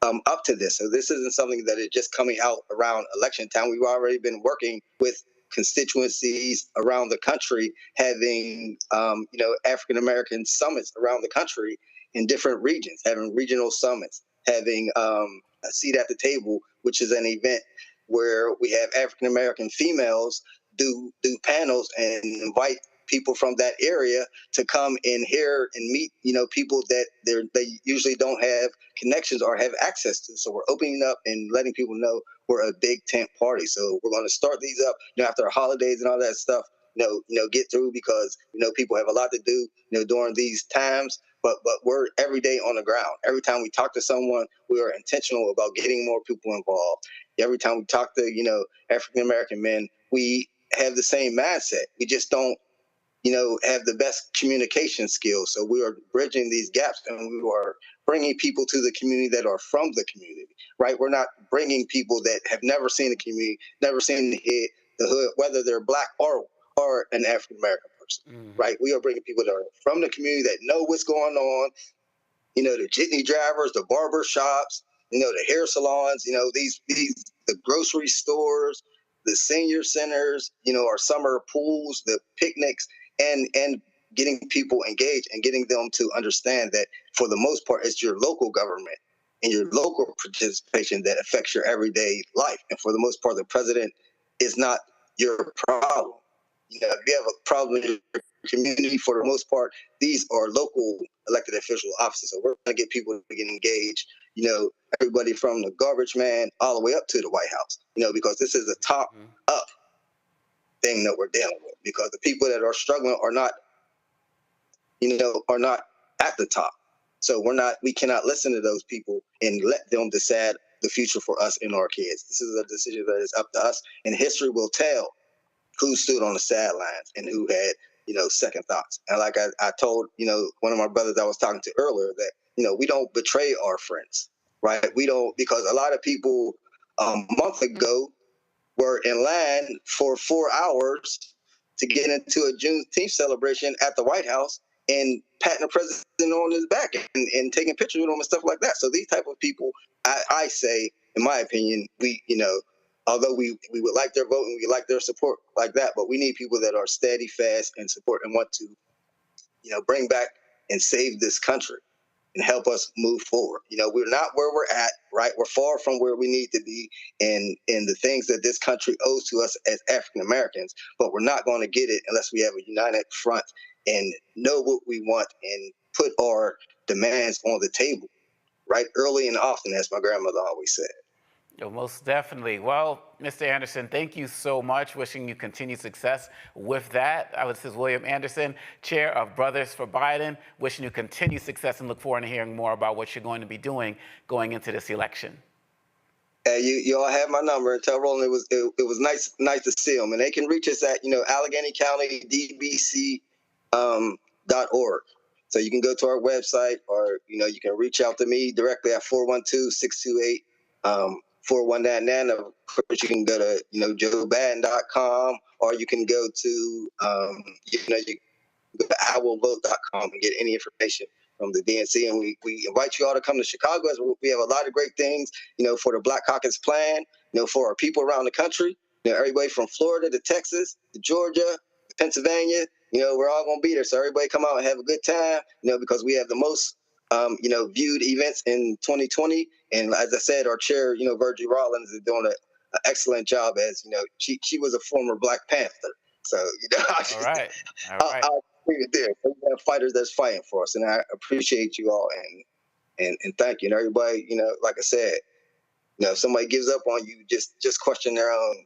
up to this. So this isn't something that is just coming out around election time. We've already been working with constituencies around the country, having, African-American summits around the country in different regions, having regional summits, having a seat at the table, which is an event where we have African-American females do panels and invite people from that area to come and hear and meet, people that they usually don't have connections or have access to. So we're opening up and letting people know we're a big tent party. So we're going to start these up, after our holidays and all that stuff, get through, because, people have a lot to do, during these times. But we're every day on the ground. Every time we talk to someone, we are intentional about getting more people involved. Every time we talk to, African-American men, we have the same mindset. We just don't, have the best communication skills. So we are bridging these gaps, and we are bringing people to the community that are from the community, right? We're not bringing people that have never seen the community, never seen the hood, whether they're Black or an African-American person, right? We are bringing people that are from the community that know what's going on, the jitney drivers, the barber shops, the hair salons, the grocery stores, the senior centers, our summer pools, the picnics, and getting people engaged and getting them to understand that for the most part, it's your local government and your local participation that affects your everyday life. And for the most part, the president is not your problem. If you have a problem in your community, for the most part, these are local elected official offices. So we're going to get people to get engaged, everybody from the garbage man all the way up to the White House, because this is a top up thing that we're dealing with, because the people that are struggling are not at the top. So we cannot listen to those people and let them decide the future for us and our kids. This is a decision that is up to us, and history will tell who stood on the sidelines and who had, second thoughts. And like I told, one of my brothers I was talking to earlier, that, we don't betray our friends, right? We don't, because a lot of people a month ago were in line for 4 hours to get into a Juneteenth celebration at the White House and patting the president on his back and taking pictures with him and stuff like that. So these type of people, I say, in my opinion, although we would like their vote and we like their support like that, but we need people that are steady, fast, and support and want to, bring back and save this country and help us move forward. We're not where we're at, right? We're far from where we need to be in the things that this country owes to us as African Americans, but we're not going to get it unless we have a united front and know what we want and put our demands on the table, right? Early and often, as my grandmother always said. Most definitely. Well, Mr. Anderson, thank you so much. Wishing you continued success with that. This is William Anderson, Chair of Brothas For Biden. Wishing you continued success and look forward to hearing more about what you're going to be doing going into this election. You all have my number, and tell Roland it was nice to see him. And they can reach us at Allegheny County DBC.org. So you can go to our website, or you can reach out to me directly at 412-628 4199. Of course, you can go to joebaden.com, or you can go to you can go to iwillvote.com and get any information from the DNC. And we invite you all to come to Chicago, as we have a lot of great things for the Black Caucus plan, for our people around the country, everybody from Florida to Texas to Georgia to Pennsylvania we're all going to be there. So everybody come out and have a good time, because we have the most, viewed events in 2020. And as I said, our chair, Virgie Rawlins is doing an excellent job as, she was a former Black Panther. So, All right. I'll leave it there. We have fighters that's fighting for us. And I appreciate you all and thank you. And everybody, like I said, if somebody gives up on you, just question their own,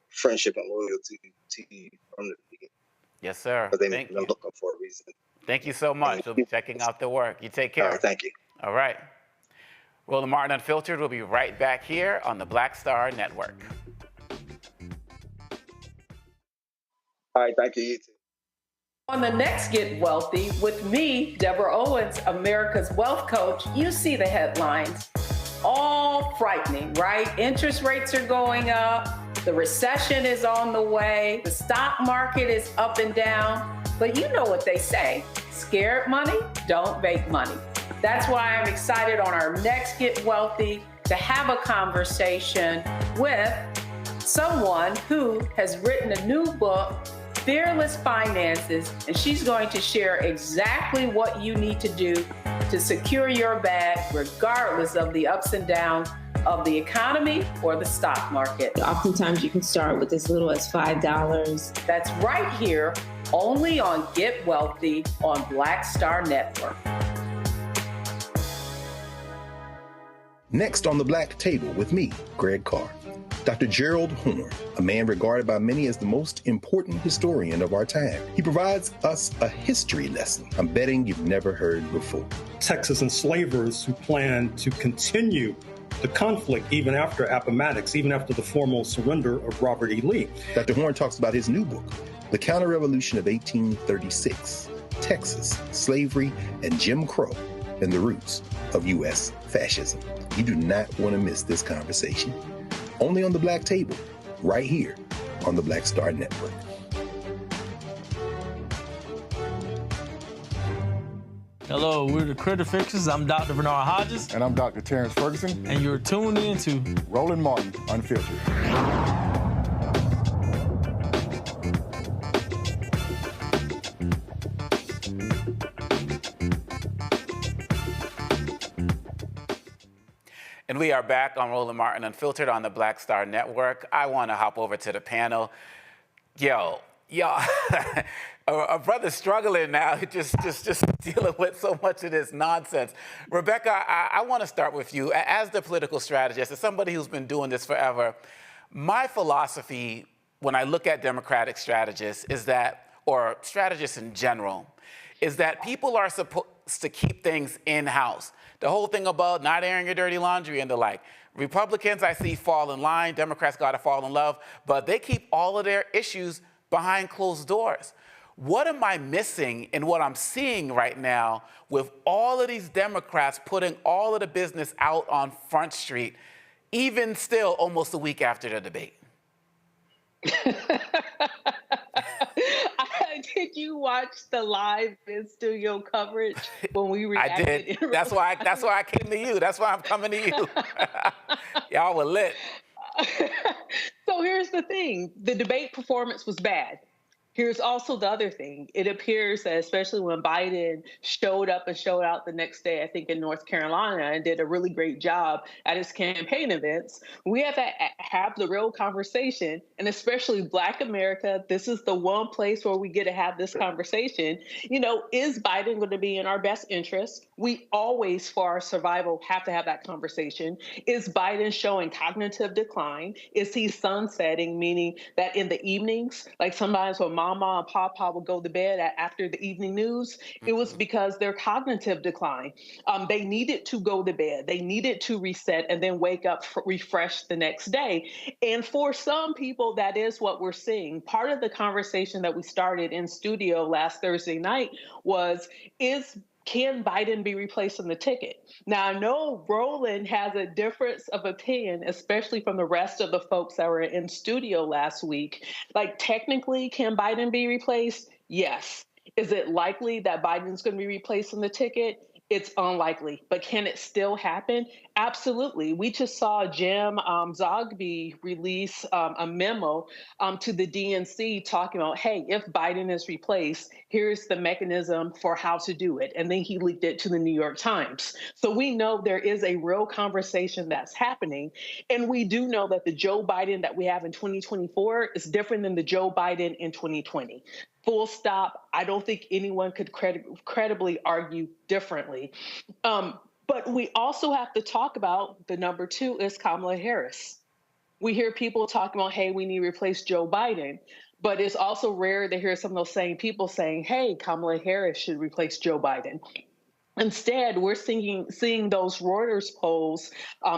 friendship and loyalty to you from the beginning. Yes, sir. Because they're looking for a reason. Thank you so much. We'll be checking out the work. You take care. All right, thank you. All right. Roland Martin Unfiltered will be right back here on the Black Star Network. All right, thank you. You too. On the next Get Wealthy with me, Deborah Owens, America's Wealth Coach, you see the headlines. All frightening, right? Interest rates are going up. The recession is on the way. The stock market is up and down. But you know what they say, scared money don't make money. That's why I'm excited on our next Get Wealthy to have a conversation with someone who has written a new book, Fearless Finances, and she's going to share exactly what you need to do to secure your bag regardless of the ups and downs of the economy or the stock market. Oftentimes you can start with as little as $5. That's right here, only on Get Wealthy on Black Star Network. Next on the Black Table with me, Greg Carr. Dr. Gerald Horne, a man regarded by many as the most important historian of our time. He provides us a history lesson I'm betting you've never heard before. Texas enslavers who planned to continue the conflict even after Appomattox, even after the formal surrender of Robert E. Lee. Dr. Horne talks about his new book, The Counter-Revolution of 1836, Texas, Slavery, and Jim Crow, and the Roots of U.S. Fascism. You do not want to miss this conversation. Only on the Black Table, right here on the Black Star Network. Hello, we're the Critter Fixers. I'm Dr. Bernard Hodges. And I'm Dr. Terrence Ferguson. And you're tuned in to Roland Martin Unfiltered. And we are back on Roland Martin Unfiltered on the Black Star Network. I want to hop over to the panel. Yo, a brother's struggling now, just dealing with so much of this nonsense. Rebecca, I want to start with you. As the political strategist, as somebody who's been doing this forever, my philosophy when I look at Democratic strategists is that, or strategists in general, is that people are supposed to keep things in-house. The whole thing about not airing your dirty laundry and the like. Republicans, I see, fall in line. Democrats got to fall in love. But they keep all of their issues behind closed doors. What am I missing in what I'm seeing right now with all of these Democrats putting all of the business out on Front Street, even still almost a week after the debate? Did you watch the live in studio coverage when we reacted? I did. That's why I came to you. That's why I'm coming to you. Y'all were lit. So here's the thing. The debate performance was bad. Here's also the other thing. It appears that especially when Biden showed up and showed out the next day, I think in North Carolina, and did a really great job at his campaign events, we have to have the real conversation. And especially Black America, this is the one place where we get to have this conversation. Is Biden going to be in our best interest? We always, for our survival, have to have that conversation. Is Biden showing cognitive decline? Is he sunsetting, meaning that in the evenings, like sometimes when Mama and Papa would go to bed after the evening news, it was because their cognitive decline. They needed to go to bed. They needed to reset and then wake up refreshed the next day. And for some people, that is what we're seeing. Part of the conversation that we started in studio last Thursday night was, can Biden be replaced on the ticket? Now, I know Roland has a difference of opinion, especially from the rest of the folks that were in studio last week. Like, technically, can Biden be replaced? Yes. Is it likely that Biden's going to be replaced on the ticket? It's unlikely, but can it still happen? Absolutely. We just saw Jim Zogby release a memo to the DNC talking about, hey, if Biden is replaced, here's the mechanism for how to do it. And then he leaked it to the New York Times. So we know there is a real conversation that's happening. And we do know that the Joe Biden that we have in 2024 is different than the Joe Biden in 2020. Full stop. I don't think anyone could credibly argue differently. But we also have to talk about the number two is Kamala Harris. We hear people talking about, hey, we need to replace Joe Biden. But it's also rare to hear some of those same people saying, hey, Kamala Harris should replace Joe Biden. Instead, we're seeing those Reuters polls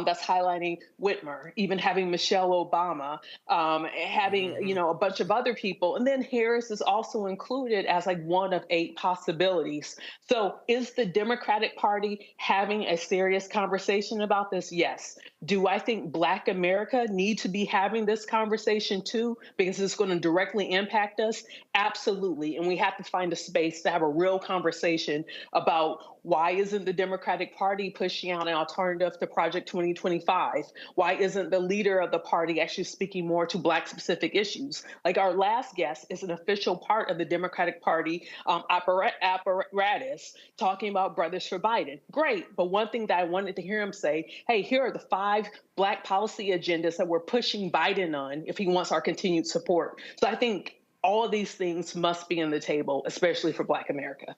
that's highlighting Whitmer, even having Michelle Obama, having a bunch of other people, and then Harris is also included as like one of 8 possibilities. So, is the Democratic Party having a serious conversation about this? Yes. Do I think Black America need to be having this conversation too, because it's going to directly impact us? Absolutely, and we have to find a space to have a real conversation about why isn't the Democratic Party pushing out an alternative to Project 2025? Why isn't the leader of the party actually speaking more to Black specific issues? Like our last guest is an official part of the Democratic Party apparatus talking about Brothas For Biden. Great, but one thing that I wanted to hear him say, hey, here are the 5 Black policy agendas that we're pushing Biden on if he wants our continued support. So I think all of these things must be on the table, especially for Black America.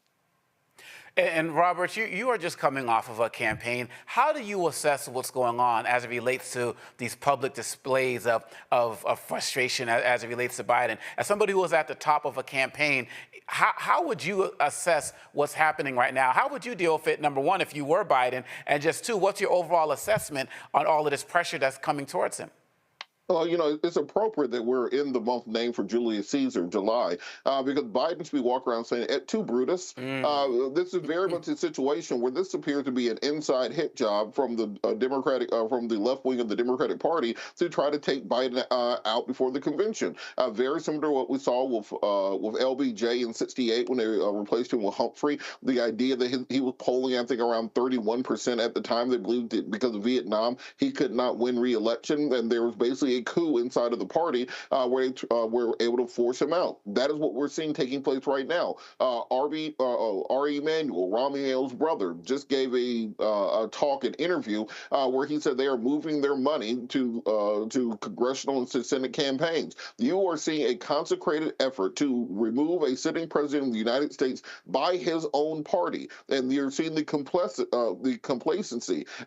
And Robert, you are just coming off of a campaign. How do you assess what's going on as it relates to these public displays of frustration as it relates to Biden? As somebody who was at the top of a campaign, how would you assess what's happening right now? How would you deal with it, number one, if you were Biden? And just two, what's your overall assessment on all of this pressure that's coming towards him? Well, it's appropriate that we're in the month named for Julius Caesar, July, because Biden should be walking around saying, "Et tu, Brutus." This is very much a situation where this appears to be an inside hit job from the from the left wing of the Democratic Party to try to take Biden out before the convention. Very similar to what we saw with LBJ in '68 when they replaced him with Humphrey. The idea that he was polling, I think, around 31% at the time. They believed that because of Vietnam, he could not win re-election, and there was basically a coup inside of the party where they were able to force him out. That is what we're seeing taking place right now. R.E. Emanuel, Rahm Emanuel's brother, just gave a talk, an interview, where he said they are moving their money to congressional and Senate campaigns. You are seeing a consecrated effort to remove a sitting president of the United States by his own party, and you're seeing the complacency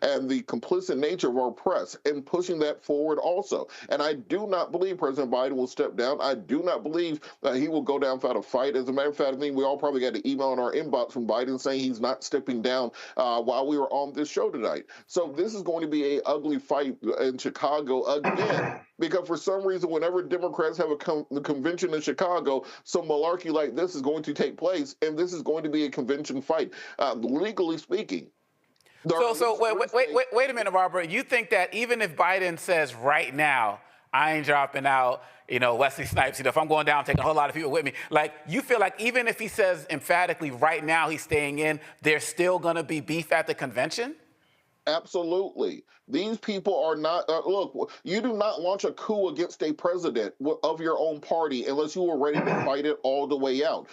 and the complicit nature of our press in pushing that forward also. And I do not believe President Biden will step down. I do not believe he will go down without a fight. As a matter of fact, I think we all probably got an email in our inbox from Biden saying he's not stepping down while we were on this show tonight. So this is going to be an ugly fight in Chicago again. Because for some reason, whenever Democrats have a convention in Chicago, some malarkey like this is going to take place, and this is going to be a convention fight, legally speaking. So wait a minute, Robert. You think that even if Biden says right now, I ain't dropping out, Wesley Snipes, if I'm going down, taking a whole lot of people with me, like, you feel like even if he says emphatically right now he's staying in, there's still going to be beef at the convention? Absolutely. These people are not, look, you do not launch a coup against a president of your own party unless you were ready to fight it all the way out.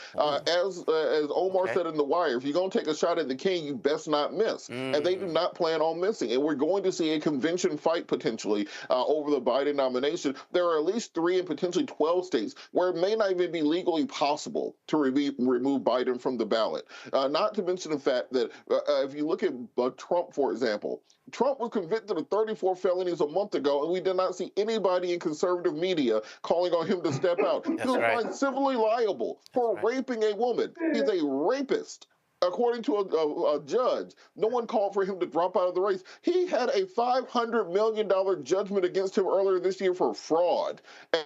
As Omar said in The Wire, if you're going to take a shot at the king, you best not miss. And they do not plan on missing. And we're going to see a convention fight potentially over the Biden nomination. There are at least 3 and potentially 12 states where it may not even be legally possible to remove Biden from the ballot. Not to mention the fact that if you look at Trump, for example, Trump was convicted of 34 felonies a month ago, and we did not see anybody in conservative media calling on him to step out. He was found civilly liable for raping a woman. He's a rapist. According to a judge, no one called for him to drop out of the race. He had a $500 million judgment against him earlier this year for fraud,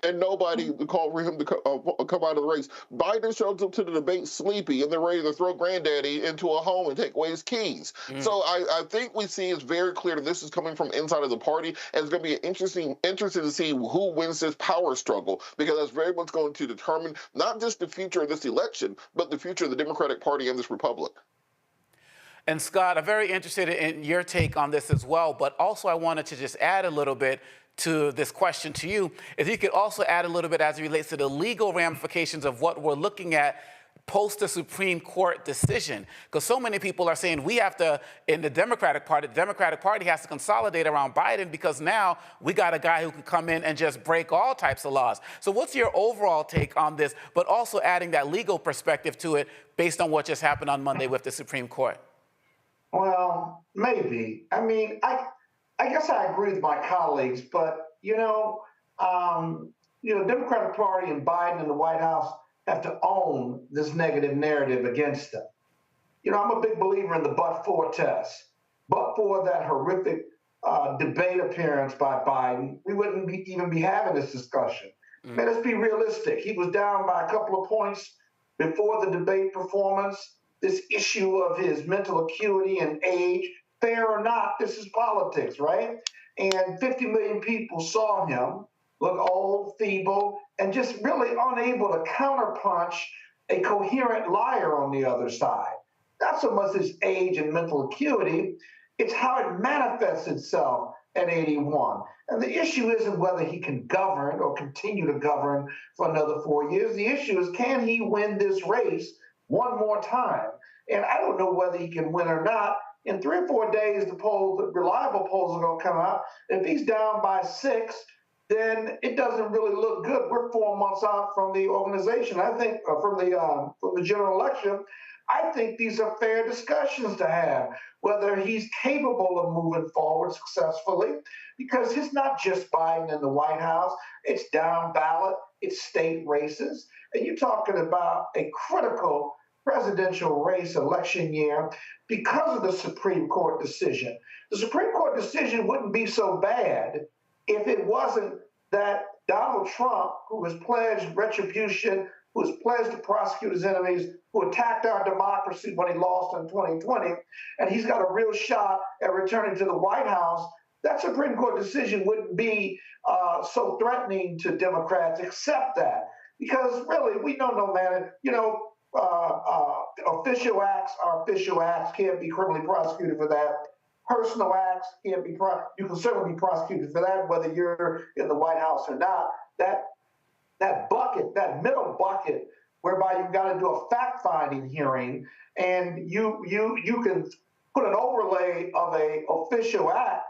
and nobody called for him to come out of the race. Biden shows up to the debate sleepy, and they're ready to throw granddaddy into a home and take away his keys. So I think we see it's very clear that this is coming from inside of the party, and it's going to be interesting to see who wins this power struggle, because that's very much going to determine not just the future of this election, but the future of the Democratic Party and this republic. And Scott, I'm very interested in your take on this as well, but also I wanted to just add a little bit to this question to you. If you could also add a little bit as it relates to the legal ramifications of what we're looking at post the Supreme Court decision, because so many people are saying we have to, in the Democratic Party has to consolidate around Biden because now we got a guy who can come in and just break all types of laws. So what's your overall take on this, but also adding that legal perspective to it based on what just happened on Monday with the Supreme Court? Well, maybe. I mean, I guess I agree with my colleagues, but, Democratic Party and Biden and the White House have to own this negative narrative against them. I'm a big believer in the but-for test. But for that horrific debate appearance by Biden, we wouldn't even be having this discussion. Man, let's be realistic. He was down by a couple of points before the debate performance. This issue of his mental acuity and age, fair or not, this is politics, right? And 50 million people saw him look old, feeble, and just really unable to counterpunch a coherent liar on the other side. Not so much his age and mental acuity, it's how it manifests itself at 81. And the issue isn't whether he can govern or continue to govern for another 4 years. The issue is, can he win this race one more time? And I don't know whether he can win or not. In 3 or 4 days, the reliable polls are going to come out. If he's down by 6, then it doesn't really look good. We're 4 months out from the organization. I think from the general election. I think these are fair discussions to have, whether he's capable of moving forward successfully, because it's not just Biden and the White House. It's down ballot, it's state races, and you're talking about a critical presidential race election year because of the Supreme Court decision. The Supreme Court decision wouldn't be so bad if it wasn't that Donald Trump, who has pledged retribution, who has pledged to prosecute his enemies, who attacked our democracy when he lost in 2020, and he's got a real shot at returning to the White House, that Supreme Court decision wouldn't be so threatening to Democrats, except that. Because really, we know no matter, official acts are official acts, can't be criminally prosecuted for that. Personal acts can't be, you can certainly be prosecuted for that, whether you're in the White House or not. That bucket, that middle bucket, whereby you've got to do a fact-finding hearing, and you can put an overlay of a official act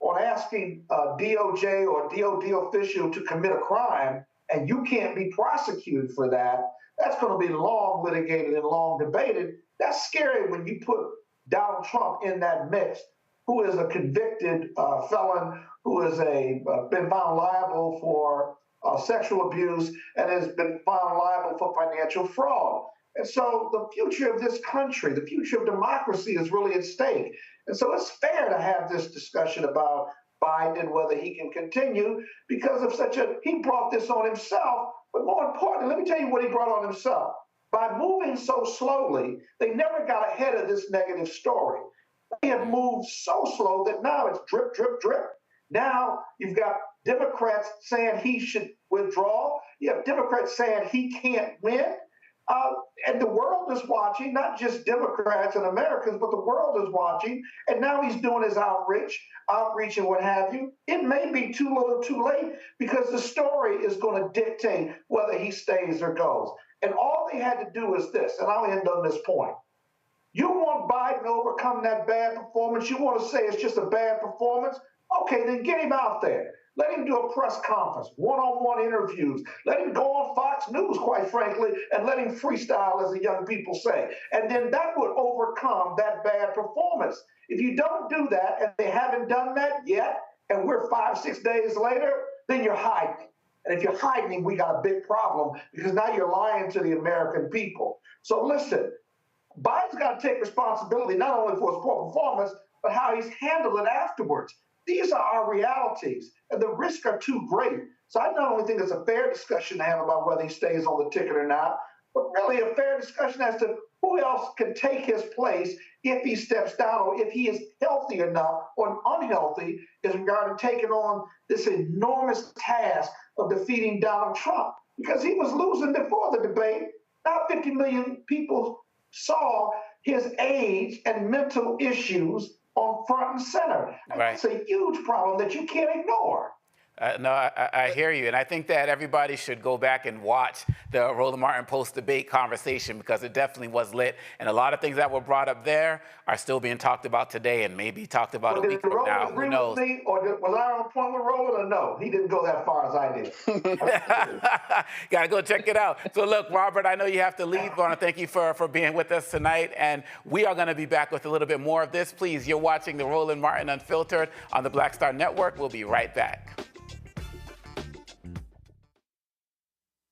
on asking a DOJ or DOD official to commit a crime, and you can't be prosecuted for that. That's going to be long litigated and long debated. That's scary when you put Donald Trump in that mix, who is a convicted felon, who has been found liable for sexual abuse and has been found liable for financial fraud. And so the future of this country, the future of democracy is really at stake. And so it's fair to have this discussion about Biden and whether he can continue because of he brought this on himself. But more importantly, let me tell you what he brought on himself. By moving so slowly, they never got ahead of this negative story. They have moved so slow that now it's drip, drip, drip. Now you've got Democrats saying he should withdraw. You have Democrats saying he can't win. And the world is watching, not just Democrats and Americans, but the world is watching. And now he's doing his outreach and what have you. It may be too little too late because the story is going to dictate whether he stays or goes. And all they had to do is this, and I'll end on this point. You want Biden to overcome that bad performance? You want to say it's just a bad performance? Okay, then get him out there. Let him do a press conference, one-on-one interviews. Let him go on Fox News, quite frankly, and let him freestyle, as the young people say. And then that would overcome that bad performance. If you don't do that, and they haven't done that yet, and we're 5-6 days later, then you're hiding. And if you're hiding, we got a big problem because now you're lying to the American people. So listen, Biden's got to take responsibility not only for his poor performance, but how he's handled it afterwards. These are our realities, and the risks are too great. So I not only think it's a fair discussion to have about whether he stays on the ticket or not, but really a fair discussion as to who else can take his place if he steps down or if he is healthy enough or unhealthy in regard to taking on this enormous task of defeating Donald Trump. Because he was losing before the debate. Now 50 million people saw his age and mental issues on front and center. Right. It's a huge problem that you can't ignore. No, I hear you. And I think that everybody should go back and watch the Roland Martin post-debate conversation because it definitely was lit. And a lot of things that were brought up there are still being talked about today and maybe talked about a week from now. Who knows? With me, or was I on point with Roland or no? He didn't go that far as I did. Got to go check it out. So look, Robert, I know you have to leave. I want to thank you for being with us tonight. And we are going to be back with a little bit more of this. Please, you're watching the Roland Martin Unfiltered on the Black Star Network. We'll be right back.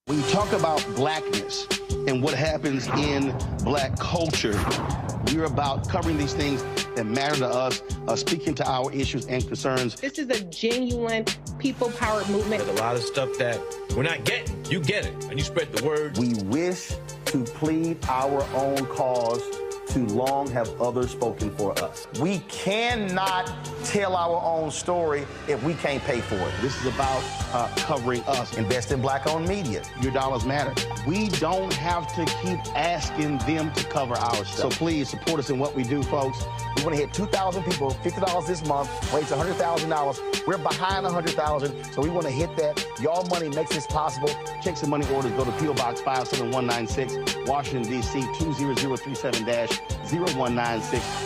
When you talk about blackness and what happens in black culture, we're about covering these things that matter to us, speaking to our issues and concerns. This is a genuine people-powered movement. There's a lot of stuff that we're not getting. You get it, and you spread the word. We wish to plead our own cause. Too long have others spoken for us. We cannot tell our own story if we can't pay for it. This is about covering us. Invest in black-owned media. Your dollars matter. We don't have to keep asking them to cover our stuff. So please support us in what we do, folks. We want to hit 2,000 people, $50 this month, raise $100,000. We're behind 100,000, so we want to hit that. Y'all money makes this possible. Check some money orders. Go to P.O. Box 57196, Washington, D.C. 20037-0196.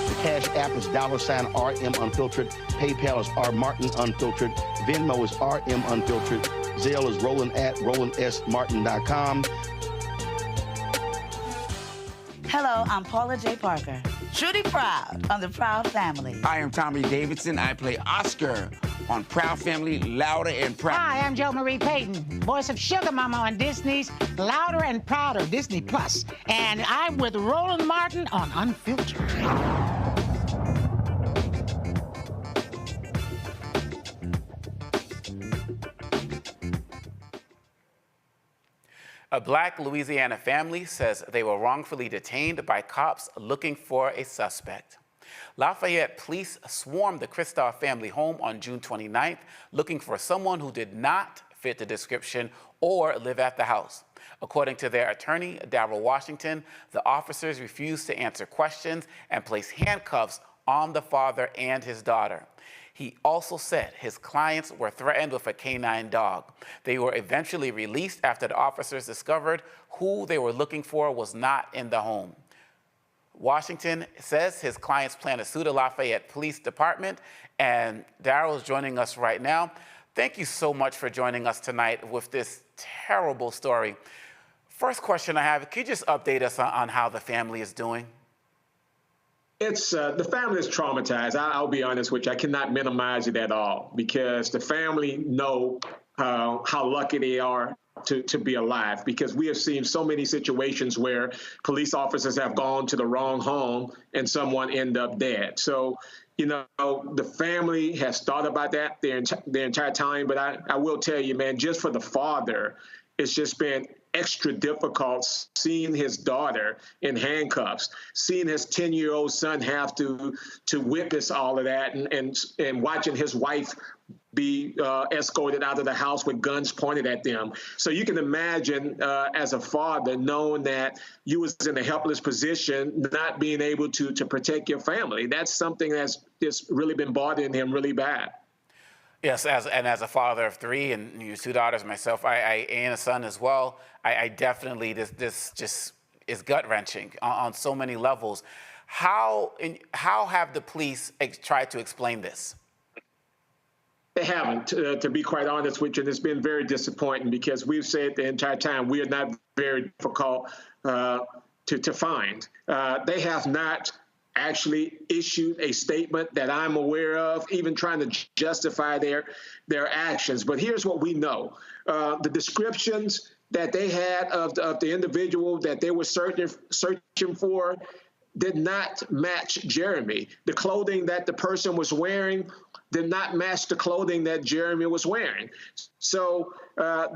The Cash App is $RM Unfiltered. PayPal is R Martin Unfiltered. Venmo is RM Unfiltered. Zelle is Roland at RolandSMartin.com. Hello, I'm Paula J. Parker. Truly proud on the Proud Family. I am Tommy Davidson. I play Oscar on Proud Family, Louder and Proud. Hi, I'm Jo Marie Payton, voice of Sugar Mama on Disney's Louder and Prouder, Disney Plus. And I'm with Roland Martin on Unfiltered. A Black Louisiana family says they were wrongfully detained by cops looking for a suspect. Lafayette police swarmed the Christoph family home on June 29th, looking for someone who did not fit the description or live at the house. According to their attorney, Darrell Washington, the officers refused to answer questions and placed handcuffs on the father and his daughter. He also said his clients were threatened with a canine dog. They were eventually released after the officers discovered who they were looking for was not in the home. Washington says his clients plan to sue the Lafayette Police Department, and Darrell is joining us right now. Thank you so much for joining us tonight with this terrible story. First question I have, can you just update us on how the family is doing? It's the family is traumatized. I'll be honest with you. I cannot minimize it at all because the family know how lucky they are to be alive, because we have seen so many situations where police officers have gone to the wrong home and someone end up dead. So, you know, the family has thought about that their entire time. But I will tell you, man, just for the father, it's just been extra difficult seeing his daughter in handcuffs, seeing his 10-year-old son have to witness all of that, and watching his wife be escorted out of the house with guns pointed at them. So you can imagine as a father knowing that you was in a helpless position, not being able to protect your family. That's something that's really been bothering him really bad. Yes, as a father of three and your two daughters, myself, I and a son as well, I definitely, this just is gut-wrenching on so many levels. How have the police tried to explain this? They haven't, to be quite honest with you. And it's been very disappointing because we've said the entire time we are not very difficult to find. They have not actually issued a statement that I'm aware of, even trying to justify their actions. But here's what we know. The descriptions that they had of the individual that they were searching for did not match Jeremy. The clothing that the person was wearing did not match the clothing that Jeremy was wearing. So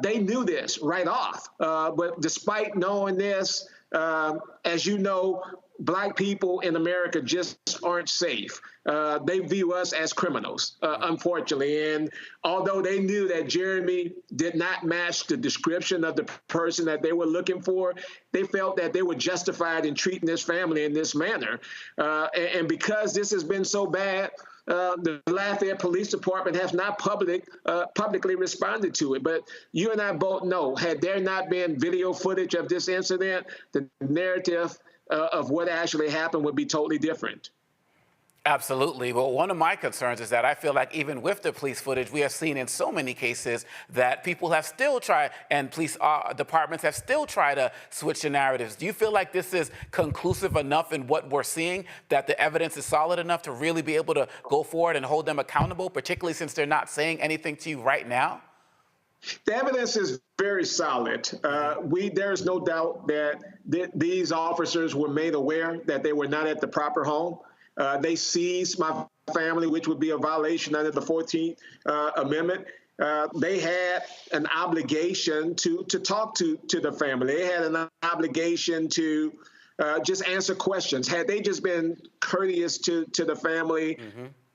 they knew this right off. But despite knowing this, as you know, Black people in America just aren't safe. They view us as criminals, unfortunately. And although they knew that Jeremy did not match the description of the person that they were looking for, they felt that they were justified in treating this family in this manner. And because this has been so bad, the Lafayette Police Department has not publicly responded to it. But you and I both know, had there not been video footage of this incident, the narrative of what actually happened would be totally different. Absolutely. Well, one of my concerns is that I feel like even with the police footage, we have seen in so many cases that people have still tried, and police departments have still tried to switch the narratives. Do you feel like this is conclusive enough in what we're seeing, that the evidence is solid enough to really be able to go forward and hold them accountable, particularly since they're not saying anything to you right now? The evidence is very solid. There's no doubt that these officers were made aware that they were not at the proper home. They seized my family, which would be a violation under the 14th Amendment. They had an obligation to talk to the family. They had an obligation to just answer questions. Had they just been courteous to the family,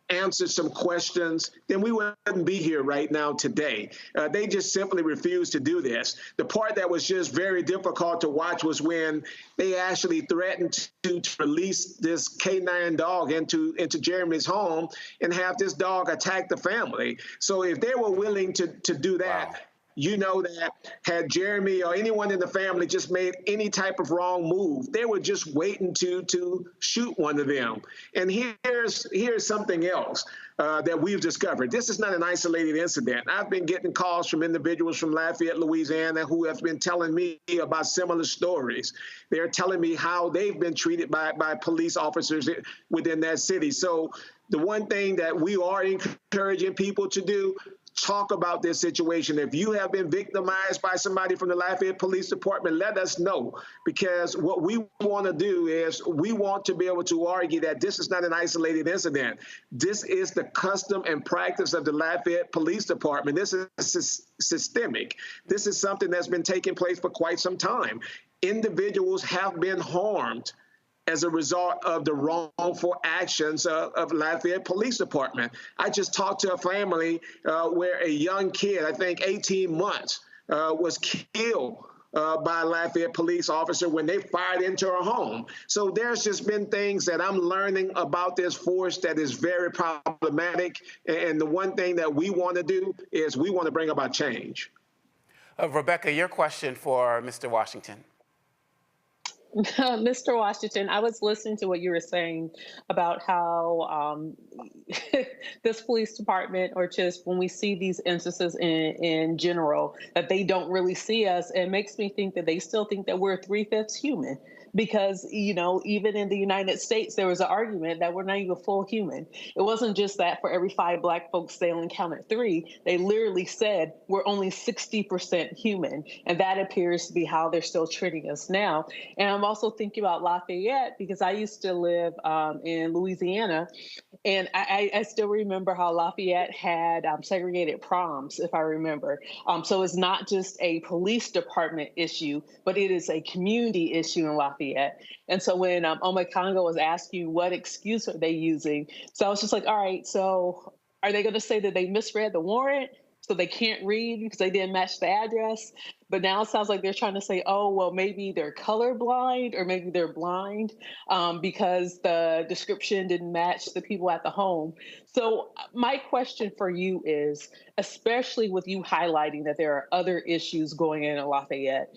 answered some questions, then we wouldn't be here right now today. They just simply refused to do this. The part that was just very difficult to watch was when they actually threatened to release this K9 dog into Jeremy's home and have this dog attack the family. So if they were willing to do that, wow, you know that had Jeremy or anyone in the family just made any type of wrong move, they were just waiting to shoot one of them. And here's something else that we've discovered. This is not an isolated incident. I've been getting calls from individuals from Lafayette, Louisiana, who have been telling me about similar stories. They're telling me how they've been treated by police officers within that city. So the one thing that we are encouraging people to do, talk about this situation. If you have been victimized by somebody from the Lafayette Police Department, let us know, because what we want to do is we want to be able to argue that this is not an isolated incident. This is the custom and practice of the Lafayette Police Department. This is systemic. This is something that's been taking place for quite some time. Individuals have been harmed as a result of the wrongful actions of Lafayette Police Department. I just talked to a family where a young kid, I think 18 months, was killed by a Lafayette police officer when they fired into her home. So there's just been things that I'm learning about this force that is very problematic. And the one thing that we want to do is we want to bring about change. Rebecca, your question for Mr. Washington. Mr. Washington, I was listening to what you were saying about how this police department, or just when we see these instances in general, that they don't really see us. It makes me think that they still think that we're 3/5 human. Because, you know, even in the United States, there was an argument that we're not even full human. It wasn't just that for every 5 Black folks, they only counted 3. They literally said we're only 60% human. And that appears to be how they're still treating us now. And I'm also thinking about Lafayette, because I used to live in Louisiana. And I still remember how Lafayette had segregated proms, if I remember. So it's not just a police department issue, but it is a community issue in Lafayette. And so when Ome Congo was asking what excuse are they using, so I was just like, all right, so are they going to say that they misread the warrant, so they can't read because they didn't match the address? But now it sounds like they're trying to say, oh, well, maybe they're colorblind, or maybe they're blind because the description didn't match the people at the home. So my question for you is, especially with you highlighting that there are other issues going in Lafayette,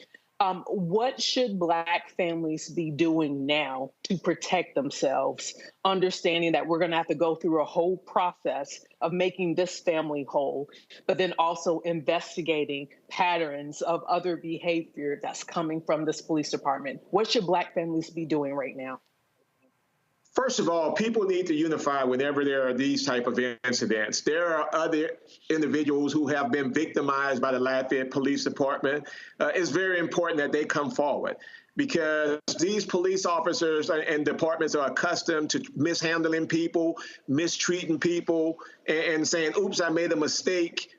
what should Black families be doing now to protect themselves, understanding that we're going to have to go through a whole process of making this family whole, but then also investigating patterns of other behavior that's coming from this police department? What should Black families be doing right now? First of all, people need to unify whenever there are these type of incidents. There are other individuals who have been victimized by the Lafayette Police Department. It's very important that they come forward, because these police officers and departments are accustomed to mishandling people, mistreating people, and saying, oops, I made a mistake,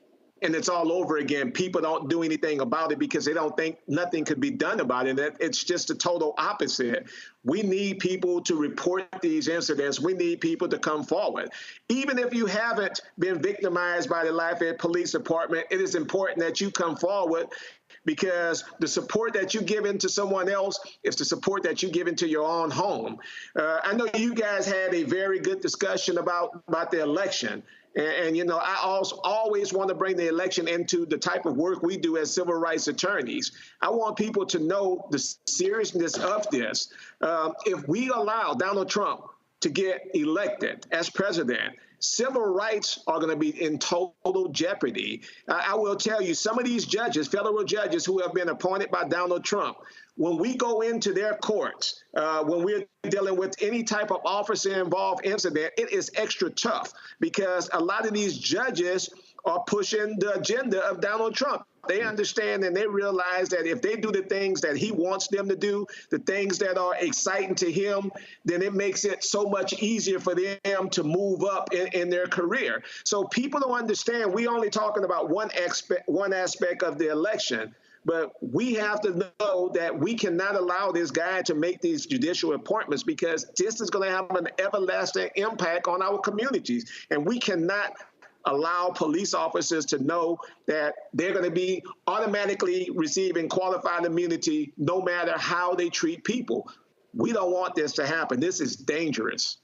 and it's all over again. People don't do anything about it because they don't think nothing could be done about it. It's just the total opposite. We need people to report these incidents. We need people to come forward. Even if you haven't been victimized by the Lafayette Police Department, it is important that you come forward, because the support that you give into someone else is the support that you give into your own home. I know you guys had a very good discussion about the election. And, you know, I also always want to bring the election into the type of work we do as civil rights attorneys. I want people to know the seriousness of this. If we allow Donald Trump to get elected as president, civil rights are going to be in total jeopardy. I will tell you, some of these judges, federal judges who have been appointed by Donald Trump, when we go into their courts, when we're dealing with any type of officer-involved incident, it is extra tough, because a lot of these judges are pushing the agenda of Donald Trump. They understand and they realize that if they do the things that he wants them to do, the things that are exciting to him, then it makes it so much easier for them to move up in their career. So people don't understand, we only talking about one aspect of the election. But we have to know that we cannot allow this guy to make these judicial appointments, because this is going to have an everlasting impact on our communities. And we cannot allow police officers to know that they're going to be automatically receiving qualified immunity no matter how they treat people. We don't want this to happen. This is dangerous.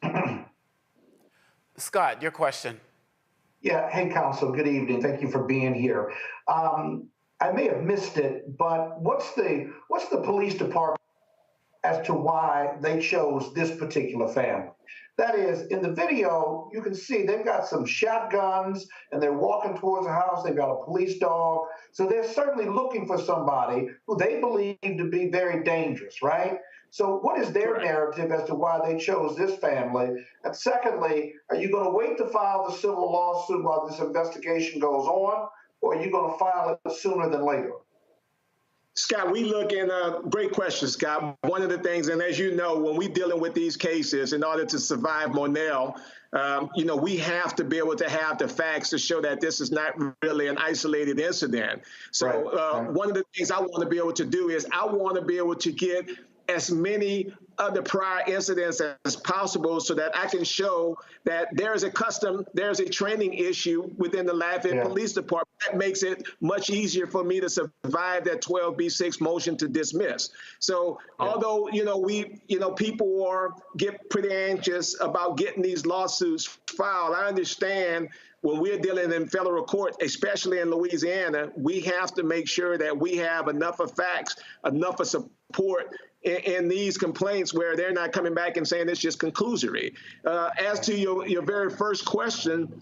Scott, your question. Yeah. Hey, Counsel. Good evening. Thank you for being here. I may have missed it, but what's the police department as to why they chose this particular family? That is, in the video, you can see they've got some shotguns and they're walking towards the house. They've got a police dog. So they're certainly looking for somebody who they believe to be very dangerous, right? So what is their narrative as to why they chose this family? And secondly, are you going to wait to file the civil lawsuit while this investigation goes on? Or are you going to file it sooner than later? Scott, we look in great question, Scott. One of the things, and as you know, when we're dealing with these cases, in order to survive Monell, you know, we have to be able to have the facts to show that this is not really an isolated incident. So one of the things I want to be able to do is I want to be able to get as many other prior incidents as possible, so that I can show that there's a training issue within the Lafayette Police Department that makes it much easier for me to survive that 12B6 motion to dismiss. So although, you know, people get pretty anxious about getting these lawsuits filed, I understand when we're dealing in federal court, especially in Louisiana, we have to make sure that we have enough of facts, enough of support in these complaints where they're not coming back and saying it's just conclusory. As to your very first question,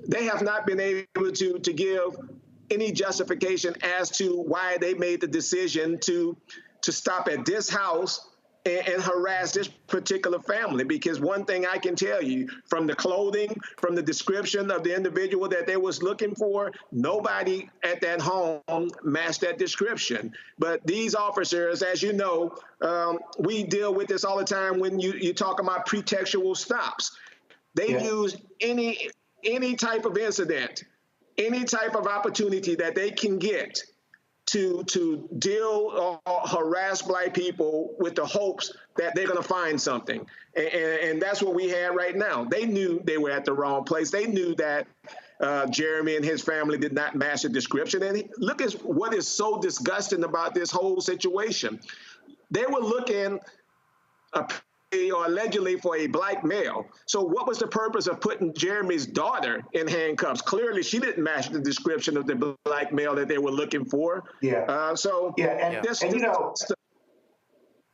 they have not been able to give any justification as to why they made the decision to stop at this house and harass this particular family. Because one thing I can tell you, from the clothing, from the description of the individual that they was looking for, nobody at that home matched that description. But these officers, as you know, we deal with this all the time when you talk about pretextual stops. They use any type of incident, any type of opportunity that they can get to deal or harass Black people with the hopes that they're going to find something. And that's what we had right now. They knew they were at the wrong place. They knew that Jeremy and his family did not match the description. And look at what is so disgusting about this whole situation. They were looking or allegedly for a Black male. So what was the purpose of putting Jeremy's daughter in handcuffs? Clearly, she didn't match the description of the Black male that they were looking for. And you know,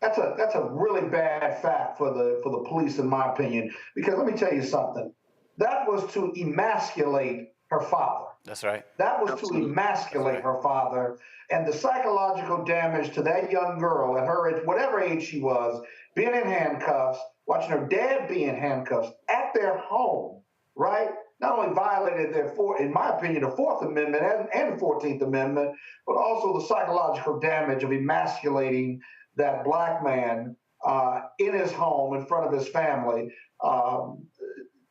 that's a really bad fact for the police, in my opinion. Because let me tell you something. That was to emasculate her father. That's right. That was to emasculate her father, and the psychological damage to that young girl at her age, whatever age she was, being in handcuffs, watching her dad be in handcuffs at their home, right? Not only violated in my opinion, the Fourth Amendment and the 14th Amendment, but also the psychological damage of emasculating that Black man in his home in front of his family.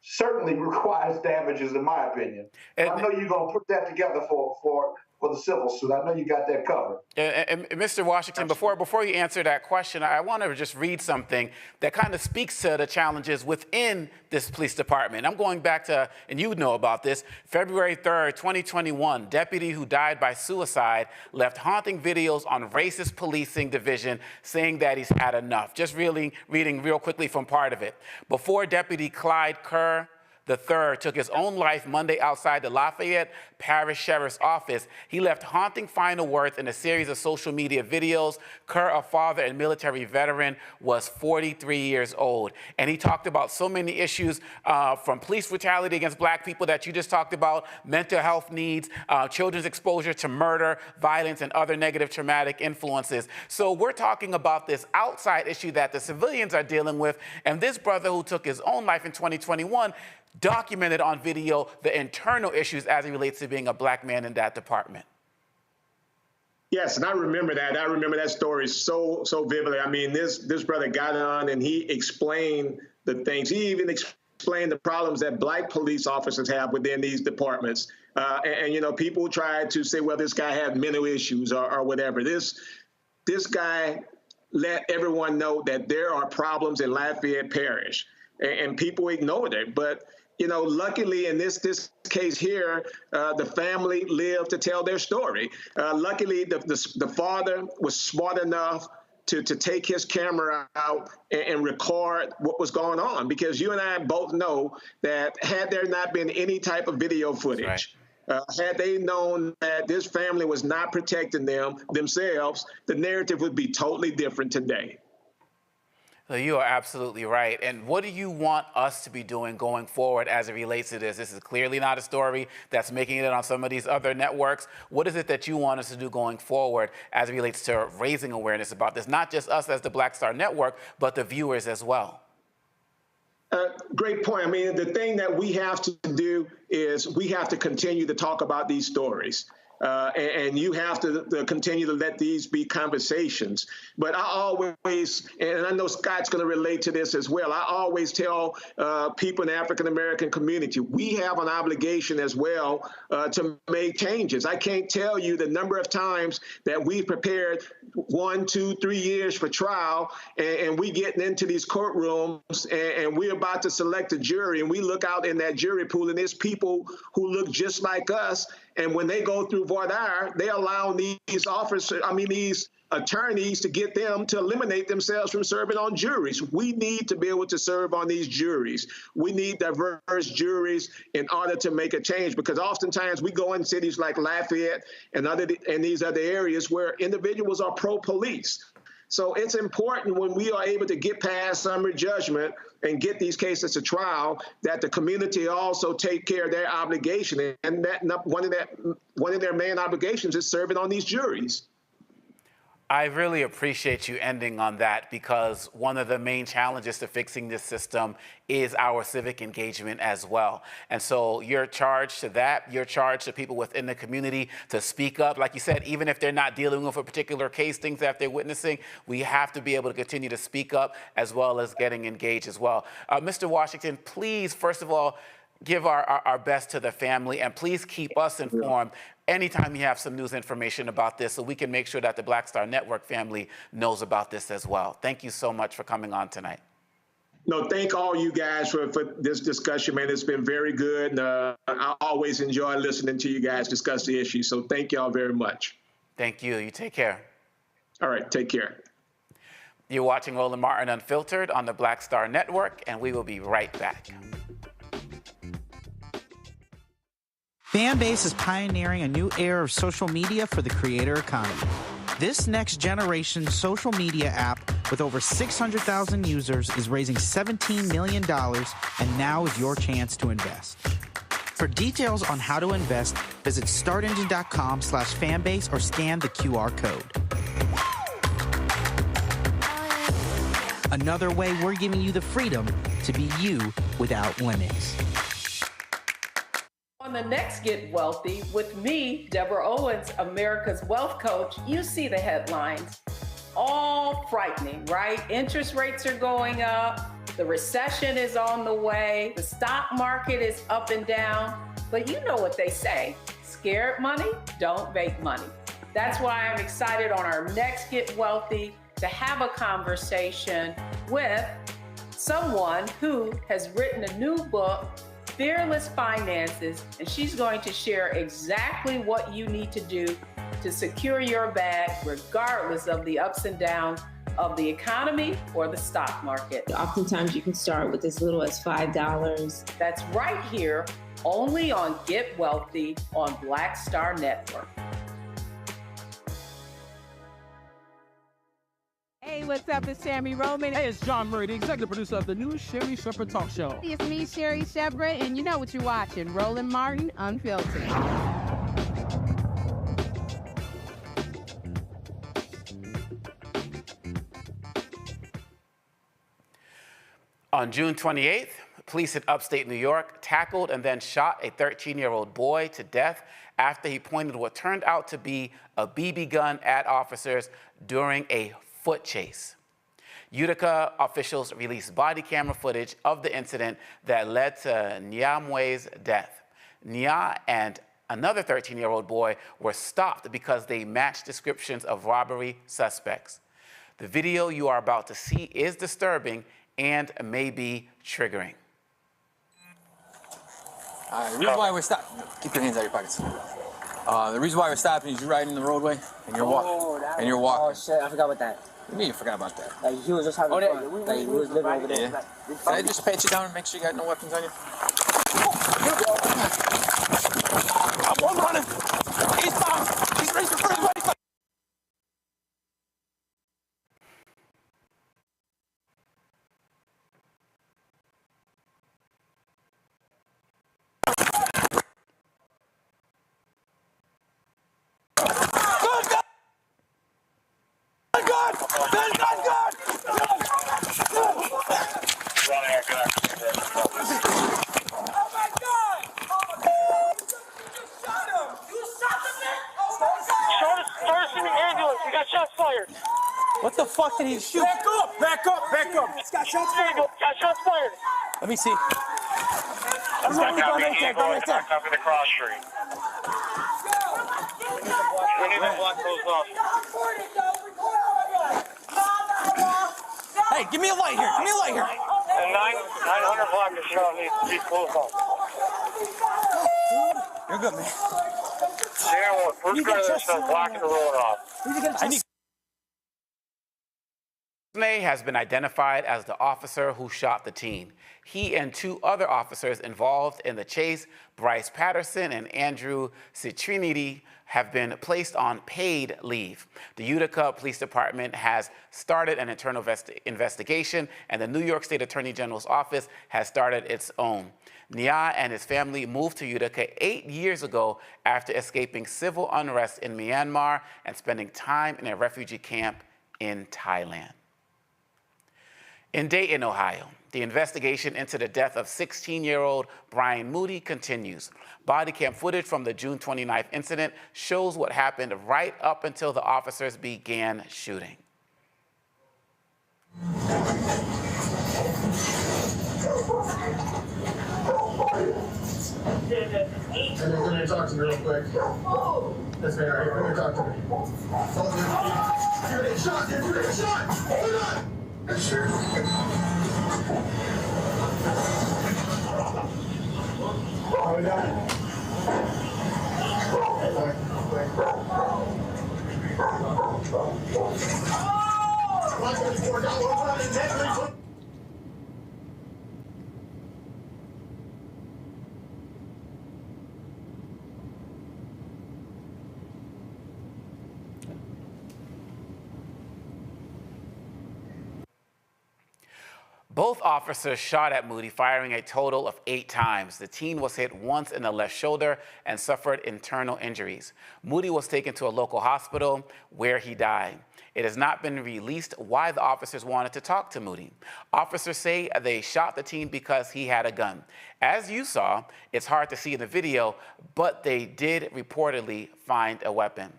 Certainly requires damages, in my opinion. I know you're going to put that together for for the civil suit. I know you got that covered. And Mr. Washington, before you answer that question, I want to just read something that kind of speaks to the challenges within this police department. I'm going back to, and you know about this, February 3rd, 2021, deputy who died by suicide left haunting videos on racist policing division saying that he's had enough. Just really reading real quickly from part of it. Before Deputy Clyde Kerr III took his own life Monday outside the Lafayette Parish Sheriff's Office, he left haunting final words in a series of social media videos. Kerr, a father and military veteran, was 43 years old. And he talked about so many issues from police brutality against black people that you just talked about, mental health needs, children's exposure to murder, violence, and other negative traumatic influences. So we're talking about this outside issue that the civilians are dealing with. And this brother who took his own life in 2021 documented on video the internal issues as it relates to being a black man in that department. Yes, and I remember that. I remember that story so vividly. I mean, this brother got on and he explained the things. He even explained the problems that black police officers have within these departments. And you know, people try to say, well, this guy had mental issues or whatever. This guy let everyone know that there are problems in Lafayette Parish, and people ignored it. But you know, luckily in this case here, the family lived to tell their story. Luckily, the father was smart enough to take his camera out and record what was going on, because you and I both know that had there not been any type of video footage, had they known that this family was not protecting themselves, the narrative would be totally different today. So you are absolutely right. And what do you want us to be doing going forward as it relates to this? This is clearly not a story that's making it on some of these other networks. What is it that you want us to do going forward as it relates to raising awareness about this? Not just us as the Black Star Network, but the viewers as well. Great point. I mean, the thing that we have to do is we have to continue to talk about these stories. And you have to continue to let these be conversations. But I always, and I know Scott's going to relate to this as well, I always tell people in the African-American community, we have an obligation as well to make changes. I can't tell you the number of times that we've prepared 1, 2, 3 years for trial, and we getting into these courtrooms, and we're about to select a jury, and we look out in that jury pool, and there's people who look just like us. And when they go through voir dire, they allow these attorneys to get them to eliminate themselves from serving on juries. We need to be able to serve on these juries. We need diverse juries in order to make a change, because oftentimes we go in cities like Lafayette and these other areas where individuals are pro-police. So it's important when we are able to get past summary judgment and get these cases to trial that the community also take care of their obligation, and that one of their main obligations is serving on these juries. I really appreciate you ending on that, because one of the main challenges to fixing this system is our civic engagement as well. And so you're charged to that. You're charged to people within the community to speak up. Like you said, even if they're not dealing with a particular case, things that they're witnessing, we have to be able to continue to speak up as well as getting engaged as well. Mr. Washington, please, first of all, give our best to the family, and please keep us informed anytime you have some news information about this, so we can make sure that the Black Star Network family knows about this as well. Thank you so much for coming on tonight. No, thank all you guys for this discussion, man. It's been very good. And, I always enjoy listening to you guys discuss the issue. So thank y'all very much. Thank you. You take care. All right, take care. You're watching Roland Martin Unfiltered on the Black Star Network, and we will be right back. Fanbase is pioneering a new era of social media for the creator economy. This next generation social media app with over 600,000 users is raising $17 million, and now is your chance to invest. For details on how to invest, visit startengine.com/fanbase or scan the QR code. Another way we're giving you the freedom to be you without limits. On the next Get Wealthy with me, Deborah Owens, America's Wealth Coach, you see the headlines. All frightening, right? Interest rates are going up. The recession is on the way. The stock market is up and down. But you know what they say. Scared money? Don't make money. That's why I'm excited on our next Get Wealthy to have a conversation with someone who has written a new book, Fearless Finances, and she's going to share exactly what you need to do to secure your bag regardless of the ups and downs of the economy or the stock market. Oftentimes you can start with as little as $5. That's right here, only on Get Wealthy on Black Star Network. Hey, what's up? It's Sammy Roman. Hey, it's John Murray, the executive producer of the new Sherry Shepherd Talk Show. It's me, Sherry Shepherd, and you know what you're watching, Roland Martin Unfiltered. On June 28th, police in upstate New York tackled and then shot a 13-year-old boy to death after he pointed what turned out to be a BB gun at officers during a foot chase. Utica officials released body camera footage of the incident that led to Nyamwe's death. Nya and another 13-year-old boy were stopped because they matched descriptions of robbery suspects. The video you are about to see is disturbing and may be triggering. The reason why we're stopping, keep your hands out of your pockets. The reason why we're stopping is you're riding the roadway and you're walking. Oh shit, I forgot about that. What do you mean you forgot about that? Like he was just having fun. Like he was living over there. Yeah. Can I just pat you down and make sure you got no weapons on you? I'm running. He's down. He's racing for his life. What the fuck did he shoot? Back up, back up, back up. It's got shots fired. Got shots fired. Let me see. That's what we got right there. Go right there. Copy the cross street. We need to block those off. Hey, give me a light here. Give me a light here. And 900 block of shot needs to be closed off. You're good, man. Yeah, well, first guy that's blocking the road off. May has been identified as the officer who shot the teen. He and two other officers involved in the chase, Bryce Patterson and Andrew Citrinity, have been placed on paid leave. The Utica Police Department has started an internal investigation, and the New York State Attorney General's office has started its own. Nya and his family moved to Utica 8 years ago after escaping civil unrest in Myanmar and spending time in a refugee camp in Thailand. In Dayton, Ohio, the investigation into the death of 16-year-old Brian Moody continues. Bodycam footage from the June 29th incident shows what happened right up until the officers began shooting. Come here, talk to me real quick. That's fair. All right, come here, talk to me. You're getting shot. You're getting shot. Hold on. Sure. How we done? Both officers shot at Moody, firing a total of 8 times. The teen was hit once in the left shoulder and suffered internal injuries. Moody was taken to a local hospital where he died. It has not been released why the officers wanted to talk to Moody. Officers say they shot the teen because he had a gun. As you saw, it's hard to see in the video, but they did reportedly find a weapon.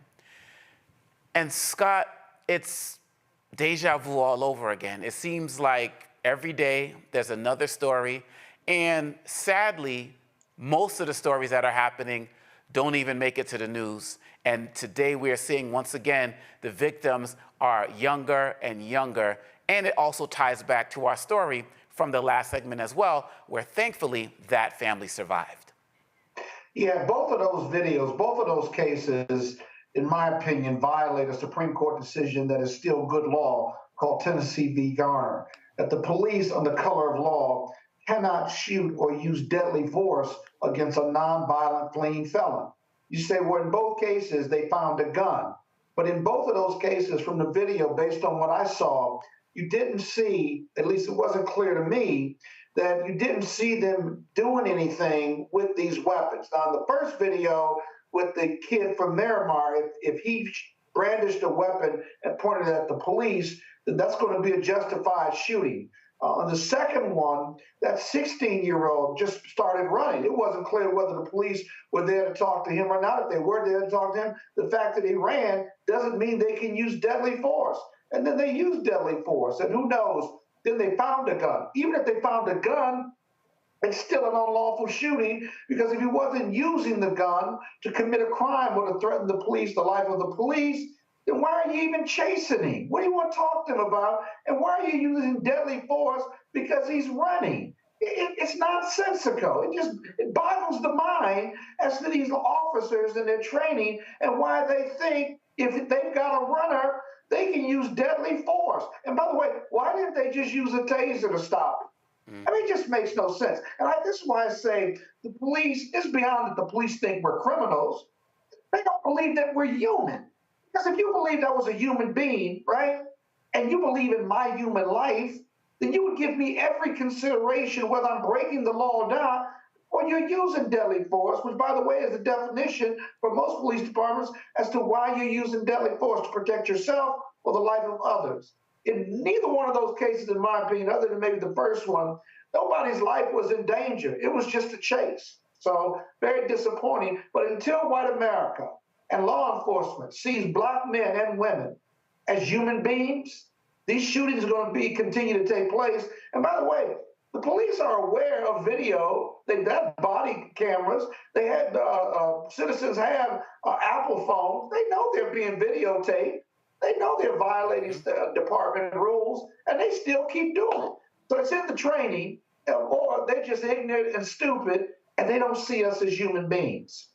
And Scott, it's deja vu all over again. It seems like every day there's another story, and sadly, most of the stories that are happening don't even make it to the news. And today we are seeing, once again, the victims are younger and younger. And it also ties back to our story from the last segment as well, where thankfully that family survived. Yeah, both of those videos, both of those cases, in my opinion, violate a Supreme Court decision that is still good law called Tennessee v. Garner, that the police under color of law cannot shoot or use deadly force against a nonviolent fleeing felon. You say, well, in both cases, they found a gun. But in both of those cases, from the video, based on what I saw, you didn't see, at least it wasn't clear to me, that you didn't see them doing anything with these weapons. Now, in the first video with the kid from Miramar, if he brandished a weapon and pointed it at the police, then that's going to be a justified shooting. On the second one, that 16-year-old just started running. It wasn't clear whether the police were there to talk to him or not. If they were there to talk to him, the fact that he ran doesn't mean they can use deadly force. And then they used deadly force, and who knows, then they found a gun. Even if they found a gun, it's still an unlawful shooting, because if he wasn't using the gun to commit a crime or to threaten the police, the life of the police, then why are you even chasing him? What do you want to talk to him about? And why are you using deadly force because he's running? It's nonsensical. It boggles the mind as to these officers and their training and why they think if they've got a runner, they can use deadly force. And by the way, why didn't they just use a taser to stop him? I mean, it just makes no sense. And this is why I say the police, it's beyond that the police think we're criminals. They don't believe that we're human. Because if you believed I was a human being, right, and you believe in my human life, then you would give me every consideration whether I'm breaking the law or not, or you're using deadly force, which, by the way, is the definition for most police departments as to why you're using deadly force, to protect yourself or the life of others. In neither one of those cases, in my opinion, other than maybe the first one, nobody's life was in danger. It was just a chase. So very disappointing. But until white America and law enforcement sees black men and women as human beings, these shootings are going to continue to take place. And by the way, the police are aware of video. They have body cameras. They had citizens have Apple phones. They know they're being videotaped. They know they're violating department rules, and they still keep doing it. So it's in the training, or they're just ignorant and stupid, and they don't see us as human beings.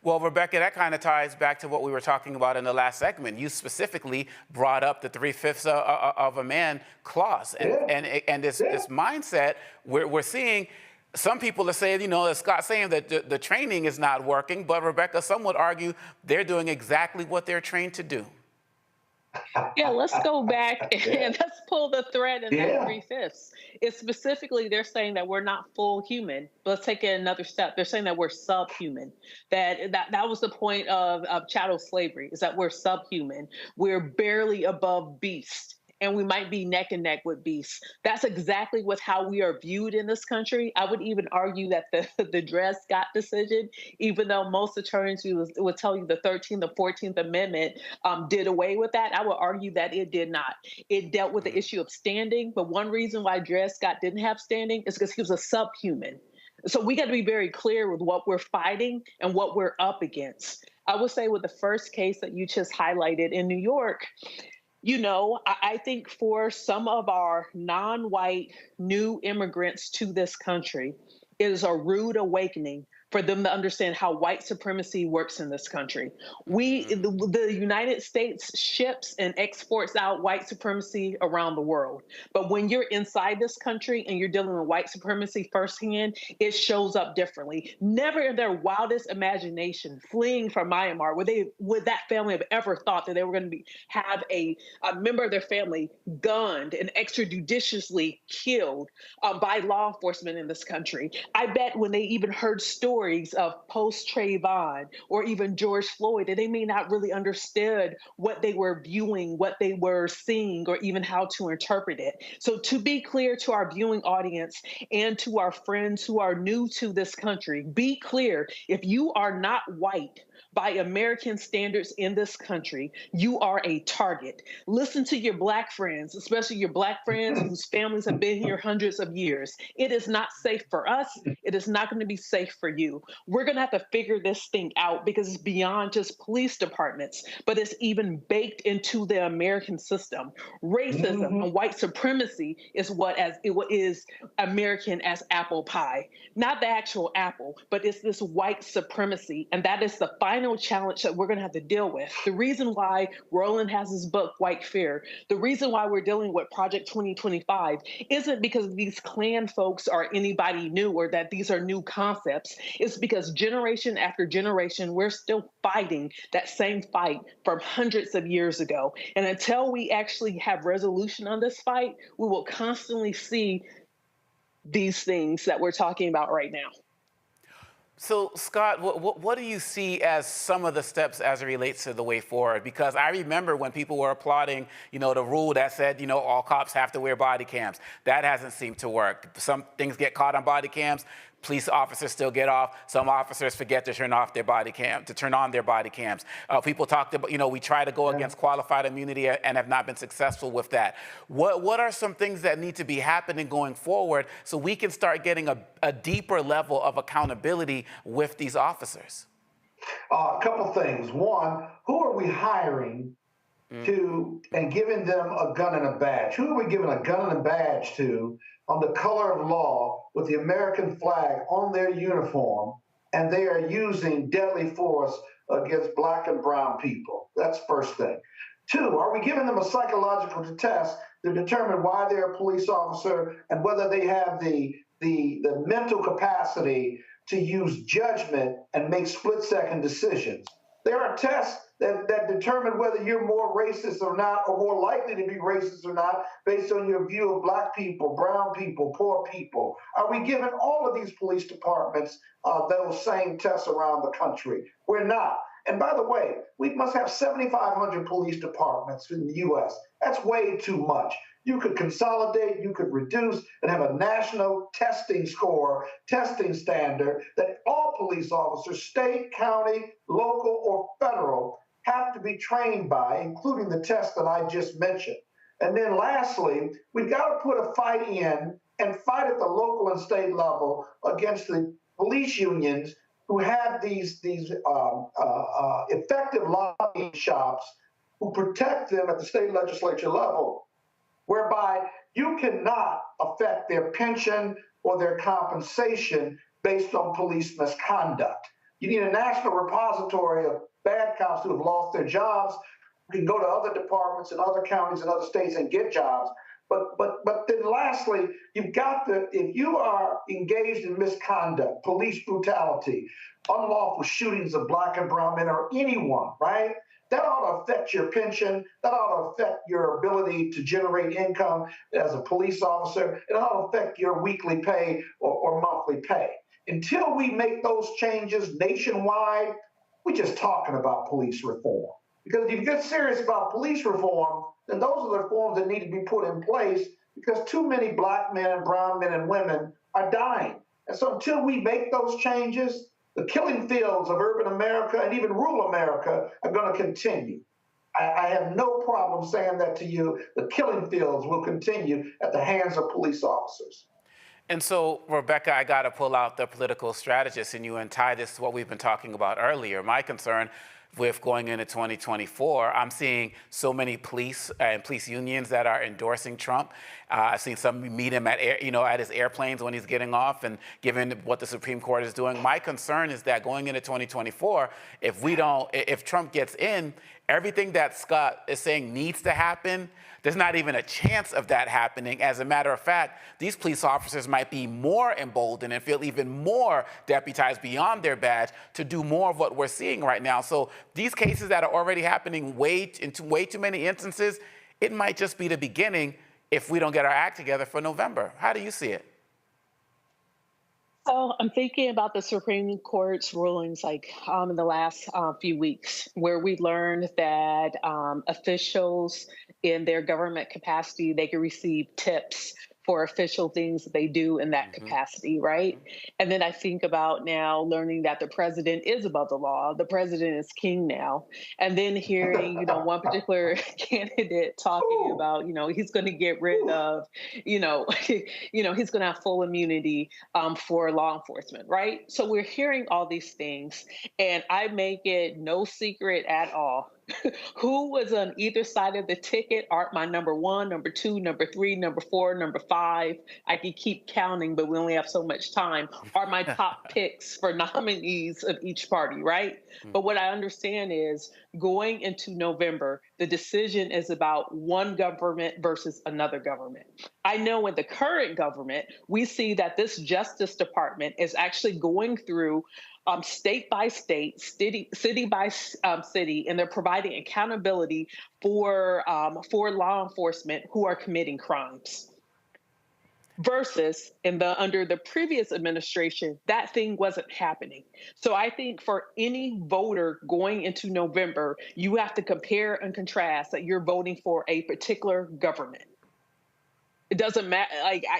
Well, Rebecca, that kind of ties back to what we were talking about in the last segment. You specifically brought up the 3/5 of a man clause. And this mindset, we're seeing some people are saying, as Scott's saying, that the training is not working. But, Rebecca, some would argue they're doing exactly what they're trained to do. Yeah, let's go back and let's pull the thread in that 3/5. It's specifically, they're saying that we're not full human. But let's take it another step. They're saying that we're subhuman. That was the point of chattel slavery, is that we're subhuman. We're barely above beast. And we might be neck and neck with beasts. That's exactly how we are viewed in this country. I would even argue that the Dred Scott decision, even though most attorneys would tell you the 13th or 14th Amendment did away with that, I would argue that it did not. It dealt with the issue of standing, but one reason why Dred Scott didn't have standing is because he was a subhuman. So we got to be very clear with what we're fighting and what we're up against. I would say with the first case that you just highlighted in New York, I think for some of our non-white new immigrants to this country, it is a rude awakening for them to understand how white supremacy works in this country. The United States ships and exports out white supremacy around the world. But when you're inside this country and you're dealing with white supremacy firsthand, it shows up differently. Never in their wildest imagination, fleeing from Myanmar, would that family have ever thought that they were going to have a member of their family gunned and extrajudiciously killed by law enforcement in this country. I bet when they even heard stories of post-Trayvon or even George Floyd, that they may not really understood what they were viewing, what they were seeing, or even how to interpret it. So to be clear to our viewing audience and to our friends who are new to this country, be clear, if you are not white by American standards in this country, you are a target. Listen to your black friends, especially your black friends whose families have been here hundreds of years. It is not safe for us. It is not going to be safe for you. view. We're going to have to figure this thing out because it's beyond just police departments, but it's even baked into the American system. Racism and white supremacy is what is American as apple pie. Not the actual apple, but it's this white supremacy. And that is the final challenge that we're going to have to deal with. The reason why Roland has his book, White Fear, the reason why we're dealing with Project 2025 isn't because these Klan folks are anybody new or that these are new concepts. It's because generation after generation, we're still fighting that same fight from hundreds of years ago. And until we actually have resolution on this fight, we will constantly see these things that we're talking about right now. So, Scott, what do you see as some of the steps as it relates to the way forward? Because I remember when people were applauding, the rule that said, all cops have to wear body cams. That hasn't seemed to work. Some things get caught on body cams. Police officers still get off. Some officers forget to turn on their body cams. People talked about, we try to go against qualified immunity and have not been successful with that. What are some things that need to be happening going forward so we can start getting a deeper level of accountability with these officers? A couple things. One, who are we hiring to and giving them a gun and a badge? Who are we giving a gun and a badge to on the color of law with the American flag on their uniform, and they are using deadly force against Black and brown people? That's first thing. Two, are we giving them a psychological test to determine why they're a police officer and whether they have the mental capacity to use judgment and make split-second decisions? There are tests that determine whether you're more racist or not, or more likely to be racist or not, based on your view of Black people, brown people, poor people. Are we giving all of these police departments those same tests around the country? We're not. And by the way, we must have 7,500 police departments in the U.S. That's way too much. You could consolidate, you could reduce, and have a national testing standard that all police officers, state, county, local, or federal, have to be trained by, including the test that I just mentioned. And then lastly, we've got to put a fight in and fight at the local and state level against the police unions who have these effective lobbying shops who protect them at the state legislature level, whereby you cannot affect their pension or their compensation based on police misconduct. You need a national repository of bad cops who have lost their jobs, who can go to other departments in other counties and other states and get jobs. But then lastly, you've got to, if you are engaged in misconduct, police brutality, unlawful shootings of Black and brown men, or anyone, right? That ought to affect your pension. That ought to affect your ability to generate income as a police officer. It ought to affect your weekly pay or monthly pay. Until we make those changes nationwide, we're just talking about police reform. Because if you get serious about police reform, then those are the reforms that need to be put in place, because too many Black men and brown men and women are dying. And so until we make those changes, the killing fields of urban America and even rural America are going to continue. I have no problem saying that to you. The killing fields will continue at the hands of police officers. And so, Rebecca, I got to pull out the political strategist in you and tie this to what we've been talking about earlier. My concern with going into 2024, I'm seeing so many police and police unions that are endorsing Trump. I've seen some meet him at his airplanes when he's getting off, and given what the Supreme Court is doing, my concern is that going into 2024, if Trump gets in, everything that Scott is saying needs to happen, there's not even a chance of that happening. As a matter of fact, these police officers might be more emboldened and feel even more deputized beyond their badge to do more of what we're seeing right now. So these cases that are already happening in way too many instances, it might just be the beginning if we don't get our act together for November. How do you see it? So I'm thinking about the Supreme Court's rulings in the last few weeks, where we learned that officials in their government capacity, they can receive tips for official things that they do in that capacity, right? And then I think about now learning that the president is above the law. The president is king now. And then hearing, one particular candidate talking about, he's going to get rid of, he's going to have full immunity for law enforcement, right? So we're hearing all these things, and I make it no secret at all who was on either side of the ticket aren't my number one, number two, number three, number four, number five. I can keep counting, but we only have so much time. Are my top picks for nominees of each party, right? But what I understand is going into November, the decision is about one government versus another government. I know in the current government, we see that this Justice Department is actually going through state by state, city by city, and they're providing accountability for law enforcement who are committing crimes. Versus under the previous administration, that thing wasn't happening. So I think for any voter going into November, you have to compare and contrast that you're voting for a particular government. It doesn't matter.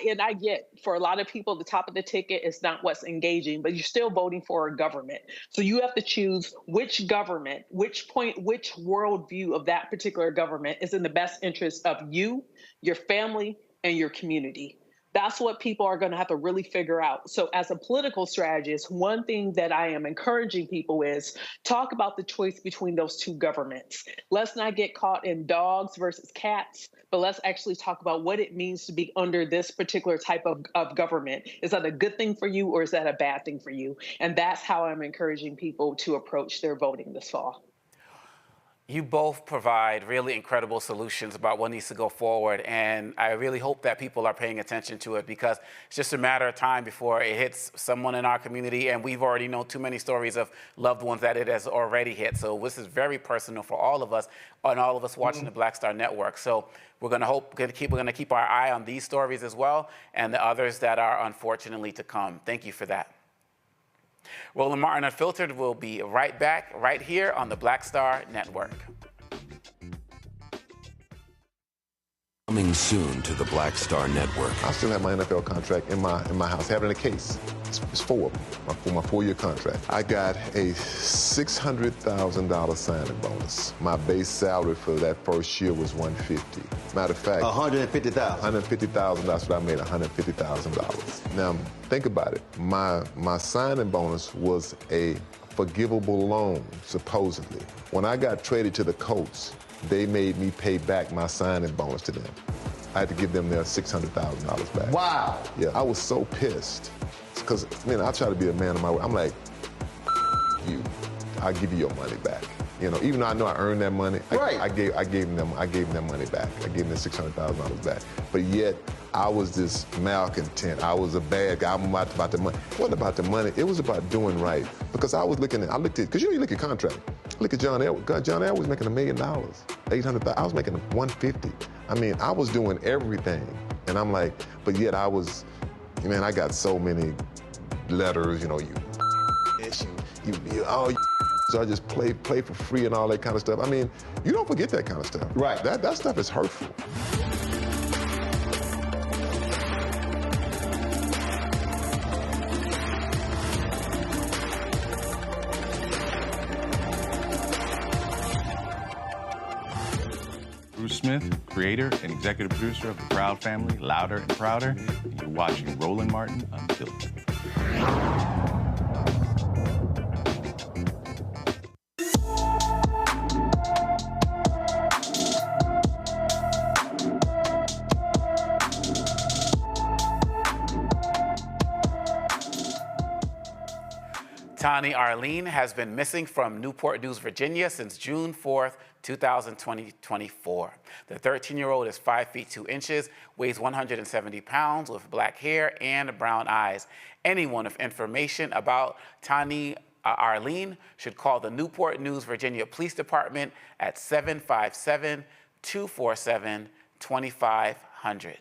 And I get for a lot of people, the top of the ticket is not what's engaging, but you're still voting for a government. So you have to choose which government, which worldview of that particular government is in the best interest of you, your family, and your community. That's what people are going to have to really figure out. So as a political strategist, one thing that I am encouraging people is talk about the choice between those two governments. Let's not get caught in dogs versus cats, but let's actually talk about what it means to be under this particular type of government. Is that a good thing for you, or is that a bad thing for you? And that's how I'm encouraging people to approach their voting this fall. You both provide really incredible solutions about what needs to go forward, and I really hope that people are paying attention to it, because it's just a matter of time before it hits someone in our community, and we've already known too many stories of loved ones that it has already hit. So this is very personal for all of us, and all of us watching the Black Star Network. So we're going to keep our eye on these stories as well, and the others that are unfortunately to come. Thank you for that. Roland Martin Unfiltered will be right back, right here on the Black Star Network. Coming soon to the Black Star Network. I still have my NFL contract in my house. Having a case. It's 4 of them for my 4-year contract. I got a $600,000 signing bonus. My base salary for that first year was $150,000. Matter of fact, $150,000. $150,000. That's what I made. $150,000. Now think about it. My signing bonus was a forgivable loan, supposedly. When I got traded to the Colts, they made me pay back my signing bonus to them. I had to give them their $600,000 back. Wow. Yeah, I was so pissed. Because, I try to be a man of my word. I'm like, you, I'll give you your money back. Even though I know I earned that money, I gave them that money back. I gave them $600,000 back. But yet, I was this malcontent. I was a bad guy. I'm about the money. It wasn't about the money. It was about doing right. Because I looked at, because you look at contract. Look at John Elway. John Elway was making $1 million, $800,000. I was making $150,000. I was doing everything. And I'm like, but yet I was, I got so many letters, so I just play for free and all that kind of stuff. You don't forget that kind of stuff. Right. That stuff is hurtful. Bruce Smith, creator and executive producer of The Proud Family, Louder and Prouder, and you're watching Roland Martin Unfiltered. Tani Arlene has been missing from Newport News, Virginia since June 4th, 2024. The 13-year-old is 5 feet 2 inches, weighs 170 pounds, with black hair and brown eyes. Anyone with information about Tani Arlene should call the Newport News, Virginia Police Department at 757-247-2500.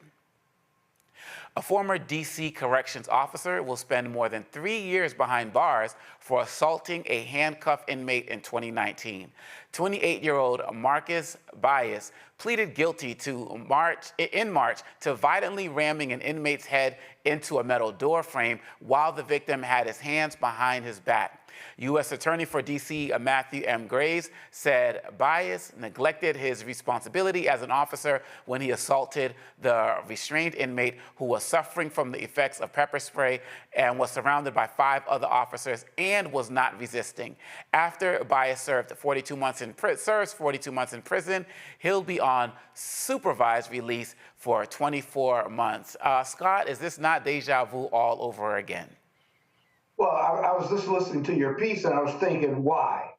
A former D.C. corrections officer will spend more than 3 years behind bars for assaulting a handcuffed inmate in 2019. 28-year-old Marcus Bias pleaded guilty in March to violently ramming an inmate's head into a metal door frame while the victim had his hands behind his back. U.S. Attorney for D.C. Matthew M. Graves said Bias neglected his responsibility as an officer when he assaulted the restrained inmate who was suffering from the effects of pepper spray and was surrounded by 5 other officers and was not resisting. After Bias served 42 months in prison, he'll be on supervised release for 24 months. Scott, is this not deja vu all over again? Well, I was just listening to your piece and I was thinking, why?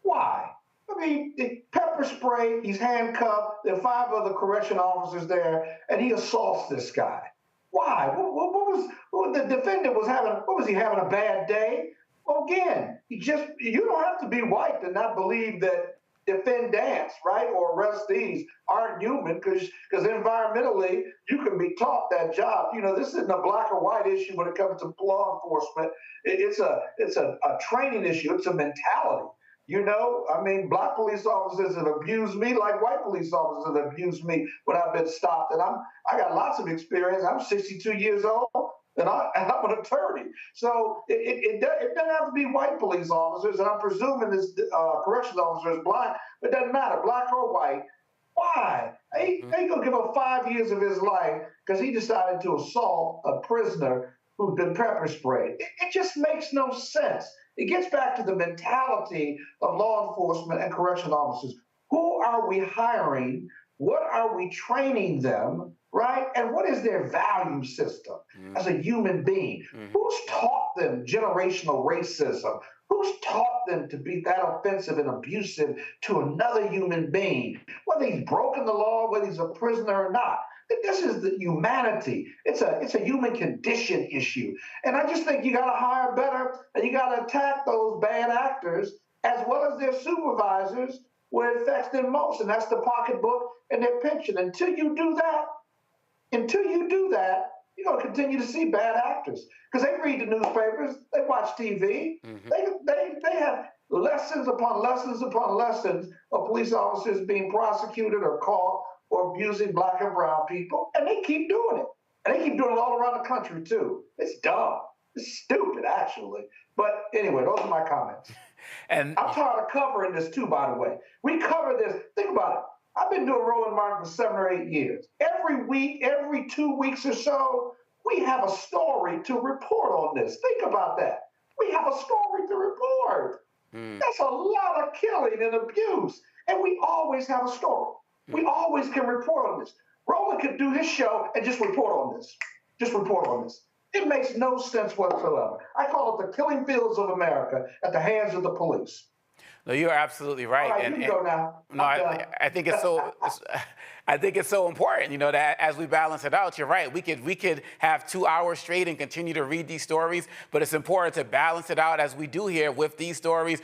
Why? I mean, the pepper spray, he's handcuffed, there are 5 other correction officers there, and he assaults this guy. Why? What the defendant was having, what was he having, a bad day? Well, again, you don't have to be white to not believe that defendants, right, or arrestees aren't human, because environmentally, you can be taught that job. You know, this isn't a black or white issue when it comes to law enforcement. It's a training issue. It's a mentality. You know, I mean, black police officers have abused me like white police officers have abused me when I've been stopped. And I got lots of experience. I'm 62 years old. And I'm an attorney. So it doesn't have to be white police officers, and I'm presuming this corrections officer is black, but it doesn't matter, black or white. Why? They gonna give him 5 years of his life because he decided to assault a prisoner who'd been pepper sprayed. It just makes no sense. It gets back to the mentality of law enforcement and correction officers. Who are we hiring? What are we training them? Right? And what is their value system as a human being? Who's taught them generational racism? Who's taught them to be that offensive and abusive to another human being? Whether he's broken the law, whether he's a prisoner or not. This is the humanity. It's a human condition issue. And I just think you got to hire better, and you got to attack those bad actors as well as their supervisors where it affects them most, and that's the pocketbook and their pension. Until you do that, you're going to continue to see bad actors because they read the newspapers, they watch TV, they have lessons upon lessons upon lessons of police officers being prosecuted or caught or abusing black and brown people, and they keep doing it. And they keep doing it all around the country, too. It's dumb. It's stupid, actually. But anyway, those are my comments. And I'm tired of covering this, too, by the way. We cover this. Think about it. I've been doing Roland Martin for 7 or 8 years. Every week, every 2 weeks or so, we have a story to report on this. Think about that. We have a story to report. That's a lot of killing and abuse. And we always have a story. We always can report on this. Roland could do his show and just report on this. Just report on this. It makes no sense whatsoever. I call it the killing fields of America at the hands of the police. No, you're absolutely right. All right, you can go now. No, I think it's so. I think it's so important, you know, that as we balance it out, you're right. We could have 2 hours straight and continue to read these stories, but it's important to balance it out as we do here with these stories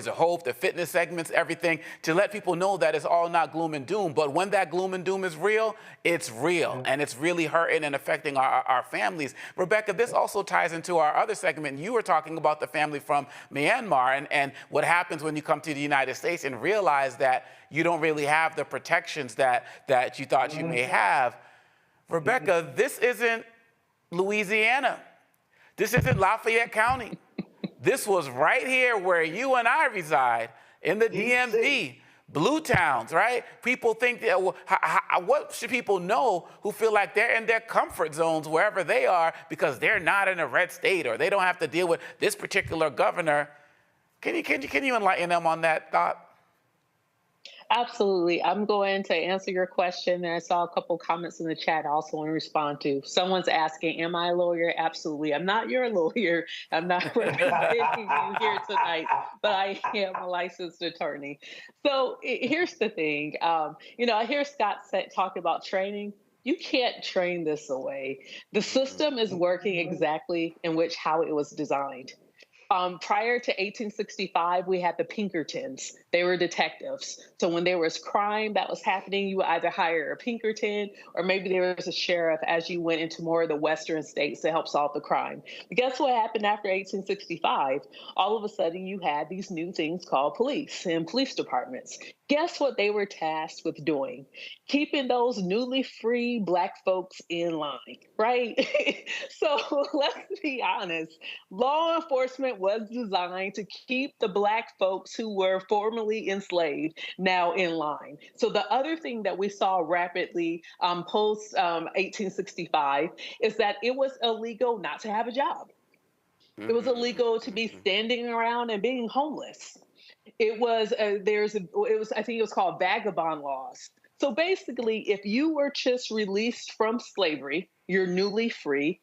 of hope, the fitness segments, everything, to let people know that it's all not gloom and doom. But when that gloom and doom is real, it's real, and it's really hurting and affecting our families. Rebecca, this also ties into our other segment. You were talking about the family from Myanmar and what happens when you come to the United States and realize that you don't really have the protections that you thought you may have. Rebecca, this isn't Louisiana. This isn't Lafayette County. This was right here where you and I reside, in the DMV, blue towns, right? People think that, what should people know who feel like they're in their comfort zones wherever they are because they're not in a red state or they don't have to deal with this particular governor? Can you enlighten them on that thought? Absolutely. I'm going to answer your question. And I saw a couple comments in the chat I also want to respond to. Someone's asking, am I a lawyer? Absolutely. I'm not your lawyer. I'm not representing you here tonight, but I am a licensed attorney. So here's the thing. You know, I hear Scott talk about training. You can't train this away. The system is working exactly in how it was designed. Prior to 1865, we had the Pinkertons. They were detectives. So when there was crime that was happening, you would either hire a Pinkerton or maybe there was a sheriff as you went into more of the western states to help solve the crime. But guess what happened after 1865? All of a sudden, you had these new things called police and police departments. Guess what they were tasked with doing? Keeping those newly free Black folks in line, right? So let's be honest. Law enforcement was designed to keep the Black folks who were formerly enslaved now in line. So the other thing that we saw rapidly post 1865 is that it was illegal not to have a job. It was illegal to be standing around and being homeless. It was I think it was called vagabond laws. So basically, if you were just released from slavery, you're newly free,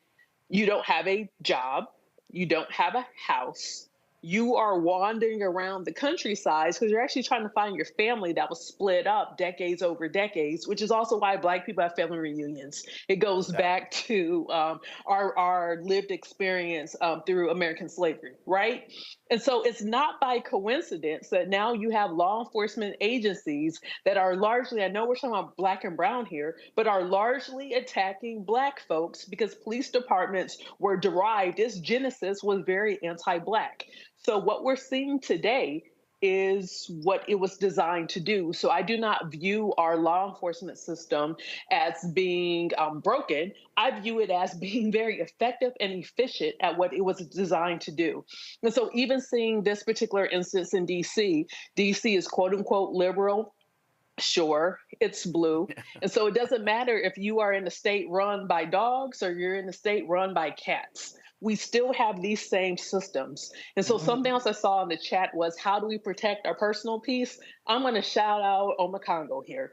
you don't have a job, you don't have a house, you are wandering around the countryside because you're actually trying to find your family that was split up decades over decades, which is also why Black people have family reunions. It goes back to our lived experience through American slavery, right? And so it's not by coincidence that now you have law enforcement agencies that are largely, I know we're talking about Black and brown here, but are largely attacking Black folks because police departments were derived, its genesis was very anti-Black. So what we're seeing today is what it was designed to do. So I do not view our law enforcement system as being broken. I view it as being very effective and efficient at what it was designed to do. And so even seeing this particular instance in DC is quote unquote liberal. Sure, it's blue. And so it doesn't matter if you are in a state run by dogs or you're in a state run by cats. We still have these same systems. And so something else I saw in the chat was, how do we protect our personal peace? I'm going to shout out Omakongo here.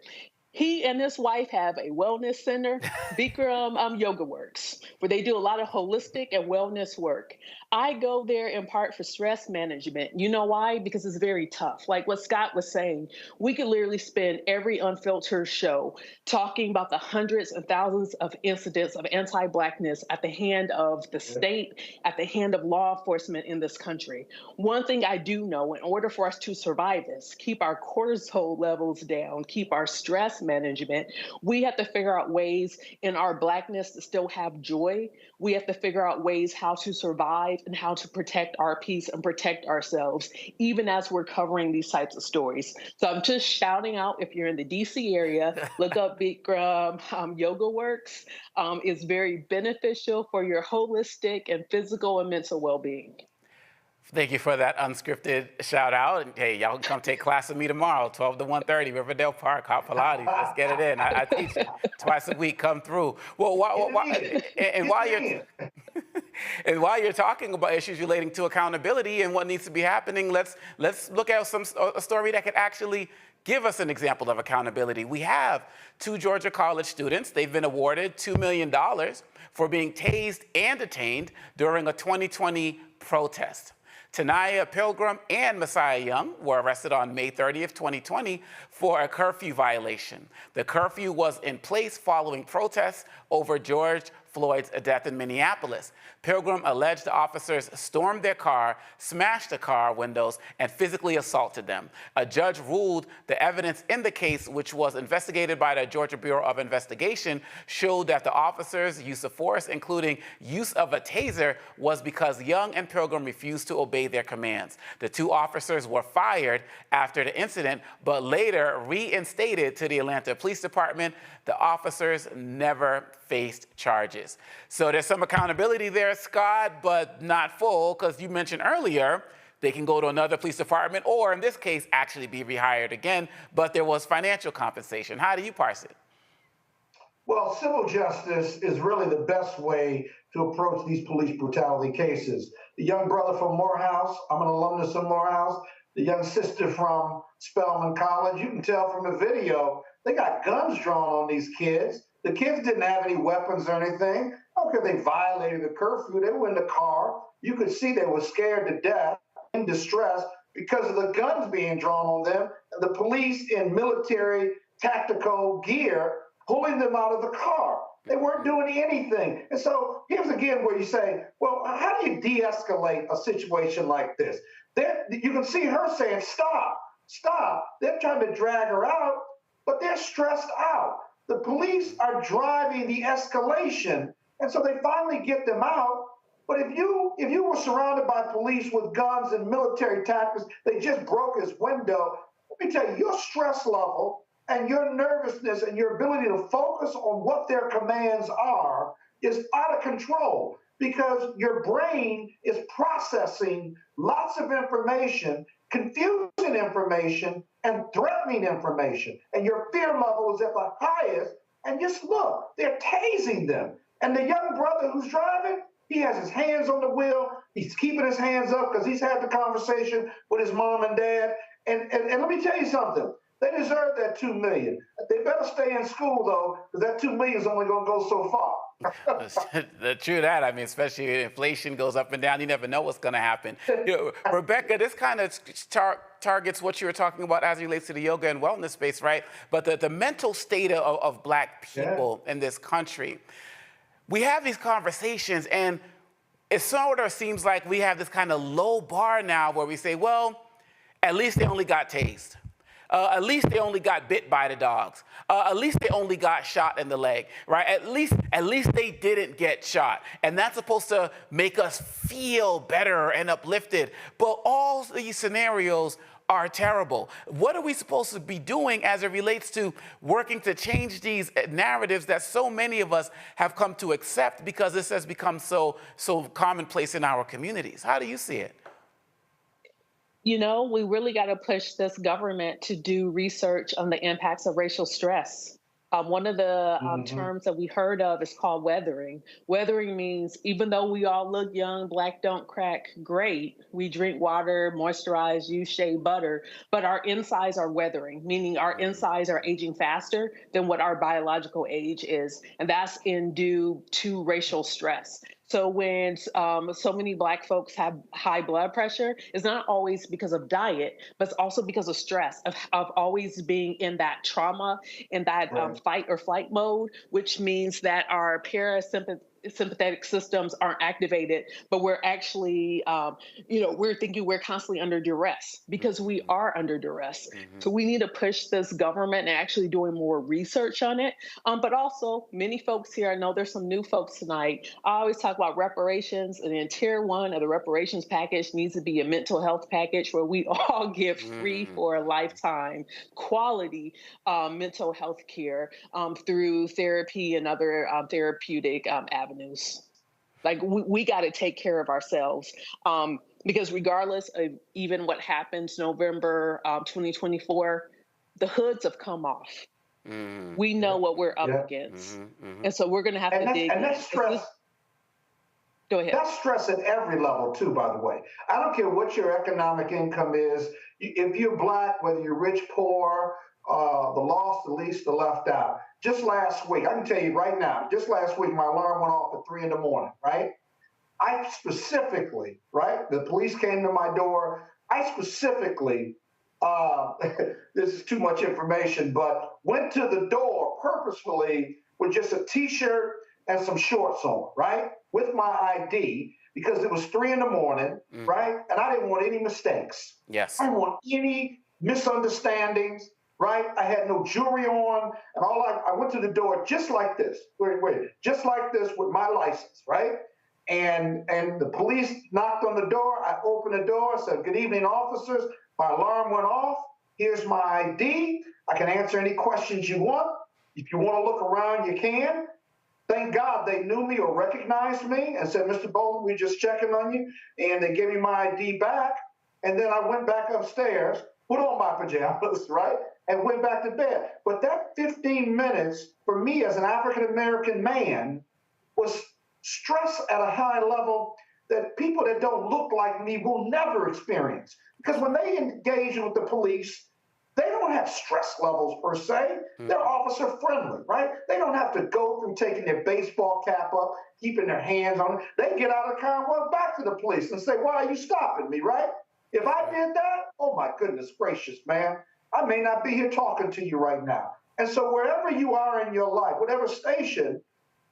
He and his wife have a wellness center, Bikram Yoga Works, where they do a lot of holistic and wellness work. I go there in part for stress management. You know why? Because it's very tough. Like what Scott was saying, we could literally spend every unfiltered show talking about the hundreds and thousands of incidents of anti-Blackness at the hand of the state, at the hand of law enforcement in this country. One thing I do know, in order for us to survive this, keep our cortisol levels down, keep our stress management, we have to figure out ways in our Blackness to still have joy. We have to figure out ways how to survive and how to protect our peace and protect ourselves, even as we're covering these types of stories. So I'm just shouting out, if you're in the DC area, look up Bikram Yoga Works. It's very beneficial for your holistic and physical and mental well-being. Thank you for that unscripted shout out. And hey, y'all can come take class with me tomorrow, 12 to 1:30, Riverdale Park, Hot Pilates. Let's get it in. I teach twice a week. Come through. Well, and while you're talking about issues relating to accountability and what needs to be happening, let's look at a story that could actually give us an example of accountability. We have two Georgia college students. They've been awarded $2 million for being tased and detained during a 2020 protest. Tanaya Pilgrim and Messiah Young were arrested on May 30th, 2020 for a curfew violation. The curfew was in place following protests over George Floyd's death in Minneapolis. Pilgrim alleged the officers stormed their car, smashed the car windows, and physically assaulted them. A judge ruled the evidence in the case, which was investigated by the Georgia Bureau of Investigation, showed that the officers' use of force, including use of a taser, was because Young and Pilgrim refused to obey their commands. The two officers were fired after the incident, but later reinstated to the Atlanta Police Department. The officers never faced charges. So there's some accountability there, Scott, but not full, because you mentioned earlier they can go to another police department or, in this case, actually be rehired again, but there was financial compensation. How do you parse it? Well, civil justice is really the best way to approach these police brutality cases. The young brother from Morehouse, I'm an alumnus of Morehouse, the young sister from Spelman College, you can tell from the video, they got guns drawn on these kids. The kids didn't have any weapons or anything. How could they violated the curfew? They were in the car. You could see they were scared to death, in distress, because of the guns being drawn on them, and the police in military tactical gear pulling them out of the car. They weren't doing anything. And so here's again where you say, well, how do you de-escalate a situation like this? You can see her saying, stop, stop. They're trying to drag her out, but they're stressed out. The police are driving the escalation, and so they finally get them out. But if you were surrounded by police with guns and military tactics, they just broke his window, let me tell you, your stress level and your nervousness and your ability to focus on what their commands are is out of control because your brain is processing lots of information, confusing information, and threatening information. And your fear level is at the highest. And just look, they're tasing them. And the young brother who's driving, he has his hands on the wheel. He's keeping his hands up because he's had the conversation with his mom and dad. And let me tell you something. They deserve that $2 million. They better stay in school, though, because that $2 million is only going to go so far. True that. I mean, especially if inflation goes up and down, you never know what's going to happen. Rebecca, this kind of targets what you were talking about as it relates to the yoga and wellness space, right? But the mental state of Black people in this country. We have these conversations, and it sort of seems like we have this kind of low bar now where we say, well, at least they only got tased. At least they only got bit by the dogs. At least they only got shot in the leg, right? At least they didn't get shot. And that's supposed to make us feel better and uplifted. But all these scenarios are terrible. What are we supposed to be doing as it relates to working to change these narratives that so many of us have come to accept because this has become so commonplace in our communities? How do you see it? You know, we really got to push this government to do research on the impacts of racial stress. One of the terms that we heard of is called weathering. Weathering means even though we all look young, Black don't crack, great. We drink water, moisturize, use shea butter, but our insides are weathering, meaning our insides are aging faster than what our biological age is. And that's due to racial stress. So when so many Black folks have high blood pressure, it's not always because of diet, but it's also because of stress, of always being in that trauma, in that fight or flight mode, which means that our parasympathetic systems aren't activated, but we're actually, we're thinking we're constantly under duress because we are under duress. So we need to push this government and actually doing more research on it. But also many folks here, I know there's some new folks tonight. I always talk about reparations, and in tier 1 of the reparations package needs to be a mental health package where we all get free for a lifetime quality mental health care through therapy and other therapeutic avenues. Like we got to take care of ourselves because regardless of even what happens November 2024, the hoods have come off. We know what we're up against. And so we're going to have to dig in. That's stress. Go ahead. That's stress at every level too, by the way. I don't care what your economic income is. If you're Black, whether you're rich, poor, the lost, the least, the left out. Just last week, I can tell you right now, just last week, my alarm went off at 3 in the morning, right? I specifically, right? The police came to my door. I specifically, this is too much information, but went to the door purposefully with just a T-shirt and some shorts on, right? With my ID, because it was 3 in the morning, right? And I didn't want any mistakes. Yes. I didn't want any misunderstandings. Right? I had no jewelry on, and I went to the door just like this. Just like this with my license, right? And the police knocked on the door. I opened the door, said, "Good evening, officers." My alarm went off. Here's my ID. I can answer any questions you want. If you want to look around, you can. Thank God they knew me or recognized me and said, "Mr. Bolden, we're just checking on you." And they gave me my ID back. And then I went back upstairs, put on my pajamas, right? And went back to bed. But that 15 minutes for me as an African-American man was stress at a high level that people that don't look like me will never experience. Because when they engage with the police, they don't have stress levels per se. They're officer friendly, right? They don't have to go through taking their baseball cap up, keeping their hands on it. They get out of the car and walk back to the police and say, "Why are you stopping me," right? If I did that, oh my goodness gracious, man, I may not be here talking to you right now. And so wherever you are in your life, whatever station,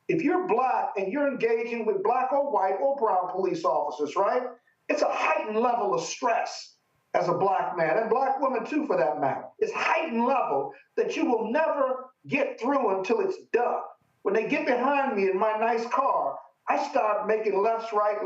If you're Black and you're engaging with Black or white or brown police officers, right? It's a heightened level of stress as a Black man, and Black women too, for that matter. It's heightened level that you will never get through until it's done. When they get behind me in my nice car, I start making left, right,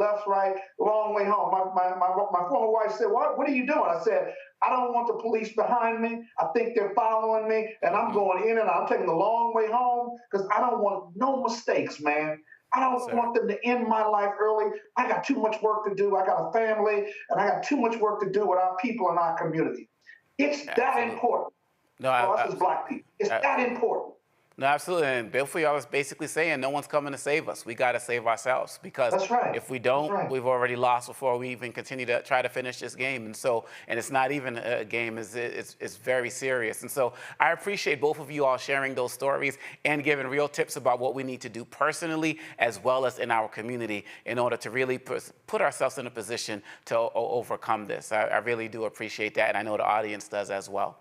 long way home. My former wife said, what are you doing? I said, I don't want the police behind me. I think they're following me, and I'm going in and I'm taking the long way home because I don't want no mistakes, man. I don't want them to end my life early. I got too much work to do. I got a family, and I got too much work to do with our people in our community. It's that important for us as Black people. It's that important. No, absolutely. And Bill for y'all is basically saying no one's coming to save us. We got to save ourselves because if we don't, we've already lost before we even continue to try to finish this game. And it's not even a game. It's very serious. And so I appreciate both of you all sharing those stories and giving real tips about what we need to do personally as well as in our community in order to really put ourselves in a position to overcome this. I really do appreciate that, and I know the audience does as well.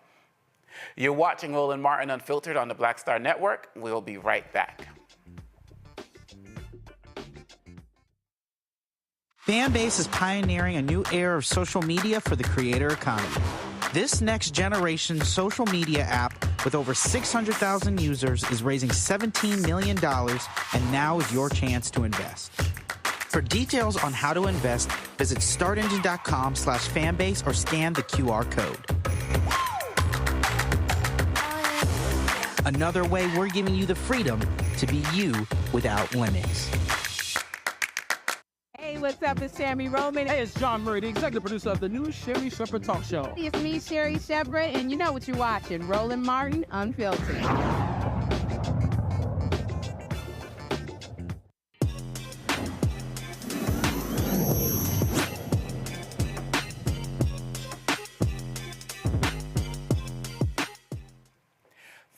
You're watching Roland Martin Unfiltered on the Black Star Network. We'll be right back. Fanbase is pioneering a new era of social media for the creator economy. This next generation social media app with over 600,000 users is raising $17 million, and now is your chance to invest. For details on how to invest, visit startengine.com/fanbase or scan the QR code. Another way we're giving you the freedom to be you without limits. Hey, what's up? It's Sammy Roman. Hey, it's John Murray, the executive producer of the new Sherry Shepherd Talk Show. It's me, Sherry Shepherd, and you know what you're watching, Roland Martin Unfiltered.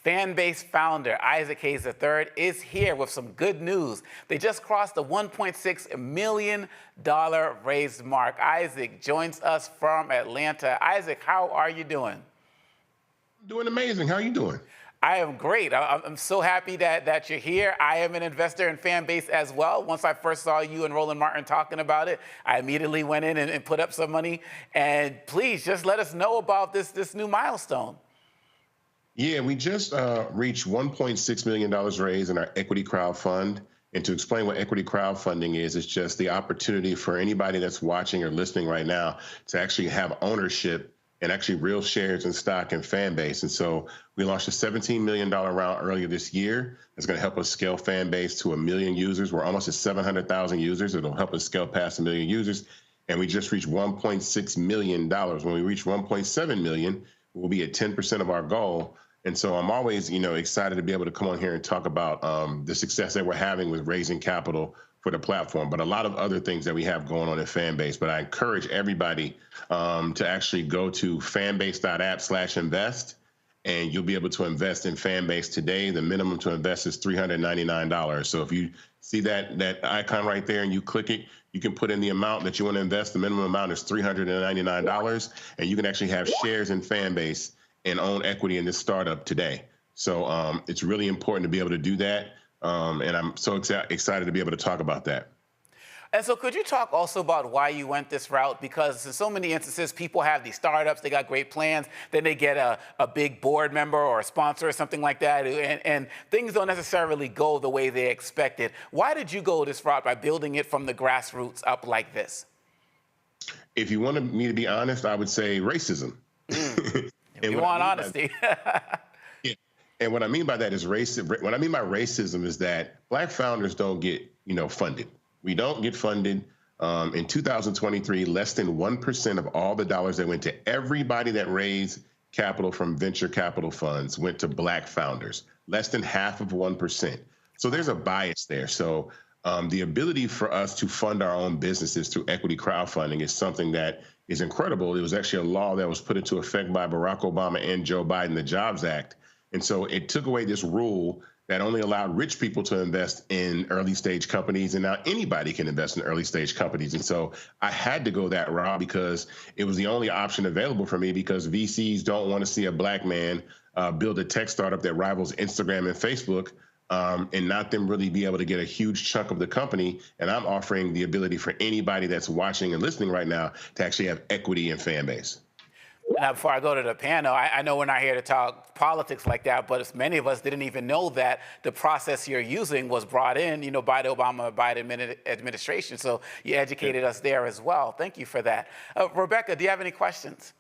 Fanbase founder Isaac Hayes III is here with some good news. They just crossed the $1.6 million raised mark. Isaac joins us from Atlanta. Isaac, how are you doing? Doing amazing. How are you doing? I am great. I'm so happy that you're here. I am an investor in Fanbase as well. Once I first saw you and Roland Martin talking about it, I immediately went in and put up some money. And please just let us know about this new milestone. Yeah, we just reached $1.6 million raised in our equity crowdfund. And to explain what equity crowdfunding is, it's just the opportunity for anybody that's watching or listening right now to actually have ownership and actually real shares in stock in Fanbase. And so we launched a $17 million round earlier this year. That's going to help us scale Fanbase to 1 million users. We're almost at 700,000 users. It'll help us scale past 1 million users. And we just reached $1.6 million. When we reach 1.7 million, we'll be at 10% of our goal. And so I'm always, excited to be able to come on here and talk about the success that we're having with raising capital for the platform, but a lot of other things that we have going on in Fanbase. But I encourage everybody to actually go to fanbase.app/invest, and you'll be able to invest in Fanbase today. The minimum to invest is $399. So if you see that icon right there and you click it, you can put in the amount that you want to invest. The minimum amount is $399, and you can actually have shares in Fanbase and own equity in this startup today. So it's really important to be able to do that. And I'm so excited to be able to talk about that. And so could you talk also about why you went this route? Because in so many instances, people have these startups, they got great plans, then they get a big board member or a sponsor or something like that, and things don't necessarily go the way they expected. Why did you go this route by building it from the grassroots up like this? If you wanted me to be honest, I would say racism. And you want honesty. Yeah. And what I mean by that is racism. What I mean by racism is that Black founders don't get, funded. We don't get funded. In 2023, less than 1% of all the dollars that went to everybody that raised capital from venture capital funds went to Black founders. Less than half of 1%. So there's a bias there. So the ability for us to fund our own businesses through equity crowdfunding is something that is incredible. It was actually a law that was put into effect by Barack Obama and Joe Biden, the Jobs Act. And so it took away this rule that only allowed rich people to invest in early stage companies. And now anybody can invest in early stage companies. And so I had to go that route because it was the only option available for me, because VCs don't want to see a Black man build a tech startup that rivals Instagram and Facebook and not them really be able to get a huge chunk of the company. And I'm offering the ability for anybody that's watching and listening right now to actually have equity in Fanbase. Now, before I go to the panel, I know we're not here to talk politics like that, but many of us didn't even know that the process you're using was brought in, by the Biden administration. So you educated us there as well. Thank you for that. Rebecca, do you have any questions?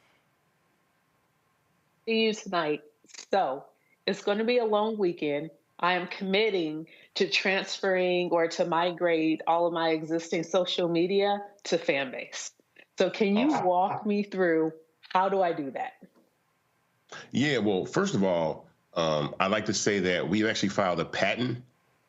See you tonight. So it's going to be a long weekend. I am committing to transferring or to migrate all of my existing social media to Fanbase. So can you walk me through how do I do that? Yeah, well, first of all, I'd like to say that we've actually filed a patent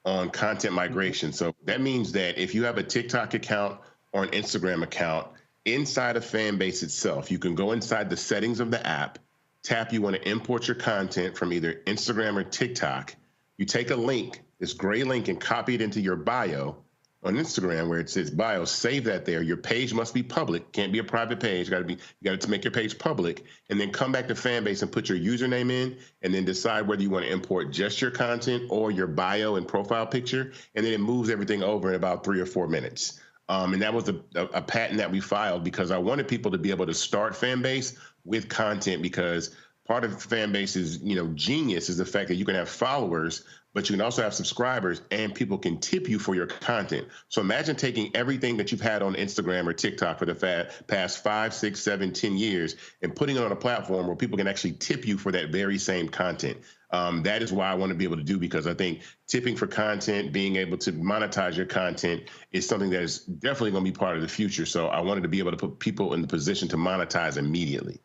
on content migration. So that means that if you have a TikTok account or an Instagram account, inside of Fanbase itself, you can go inside the settings of the app, tap you want to import your content from either Instagram or TikTok. You take a link, this gray link, and copy it into your bio on Instagram where it says bio, save that there. Your page must be public, can't be a private page. You got to make your page public, and then come back to Fanbase and put your username in, and then decide whether you want to import just your content or your bio and profile picture, and then it moves everything over in about 3 or 4 minutes. And that was a patent that we filed because I wanted people to be able to start Fanbase with content, because part of Fanbase's genius is the fact that you can have followers, but you can also have subscribers, and people can tip you for your content. So imagine taking everything that you've had on Instagram or TikTok for the past 5, 6, 7, 10 years and putting it on a platform where people can actually tip you for that very same content. That is why I want to be able to do, because I think tipping for content, being able to monetize your content is something that is definitely going to be part of the future. So I wanted to be able to put people in the position to monetize immediately.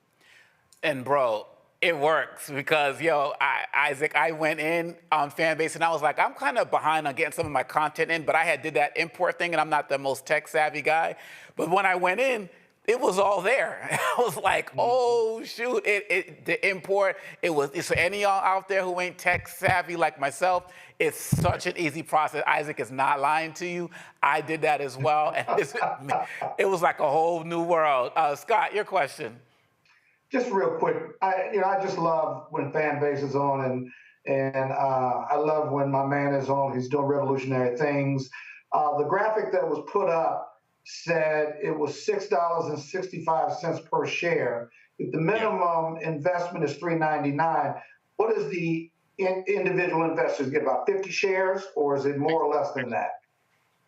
And bro, it works because, Isaac, I went in on Fanbase and I was like, I'm kind of behind on getting some of my content in, but I did that import thing and I'm not the most tech savvy guy. But when I went in, it was all there. I was like, oh, shoot, the import, it's for any of y'all out there who ain't tech savvy like myself, it's such an easy process. Isaac is not lying to you. I did that as well. And it was like a whole new world. Scott, your question. Just real quick, I just love when Fanbase is on, and I love when my man is on. He's doing revolutionary things. The graphic that was put up said it was $6.65 per share. If the minimum investment is $3.99, what does the individual investors get? About 50 shares, or is it more or less than that?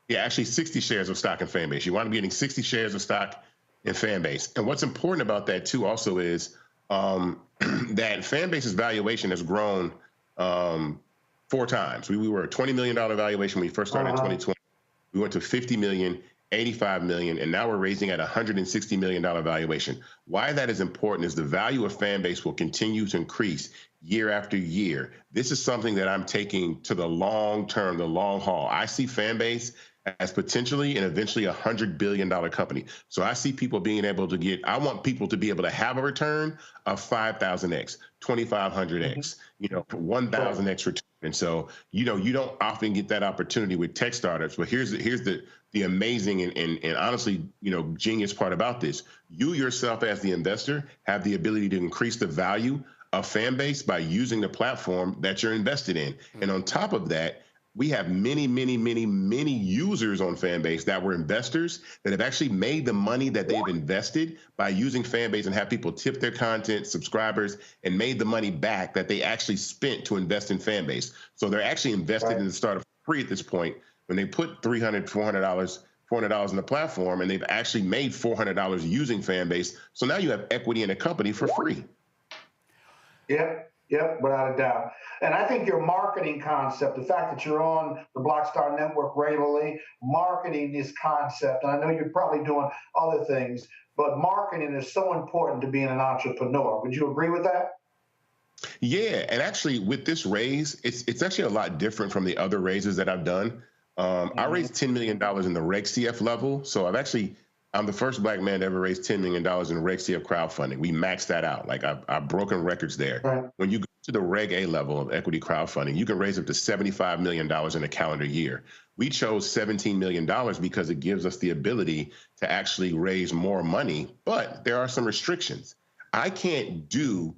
Yeah, actually 60 shares of stock in Fanbase. You want to be getting 60 shares of stock in Fanbase. And what's important about that too also is that Fanbase's valuation has grown 4 times. We were a $20 million valuation when we first started in 2020. We went to 50 million, 85 million, and now we're raising at $160 million valuation. Why that is important is the value of Fanbase will continue to increase year after year. This is something that I'm taking to the long term, the long haul. I see Fanbase as potentially and eventually $100 billion company. So I see people being able to I want people to be able to have a return of 5,000x, 2,500x, 1,000x return. And so, you don't often get that opportunity with tech startups, but here's the amazing and honestly, genius part about this. You yourself as the investor have the ability to increase the value of Fanbase by using the platform that you're invested in. And on top of that, we have many, many, many, many users on Fanbase that were investors that have actually made the money that they've invested by using Fanbase and have people tip their content, subscribers, and made the money back that they actually spent to invest in Fanbase. So they're actually invested in the startup for free at this point when they put $300, $400 in the platform, and they've actually made $400 using Fanbase. So now you have equity in a company for free. Yep, without a doubt. And I think your marketing concept, the fact that you're on the Blockstar Network regularly, marketing this concept, and I know you're probably doing other things, but marketing is so important to being an entrepreneur. Would you agree with that? Yeah, and actually with this raise, it's actually a lot different from the other raises that I've done. I raised $10 million in the Reg CF level, so I'm the first Black man to ever raise $10 million in Reg CF crowdfunding. We maxed that out. Like I've broken records there. Right. When you go to the Reg A level of equity crowdfunding, you can raise up to $75 million in a calendar year. We chose $17 million because it gives us the ability to actually raise more money, but there are some restrictions. I can't do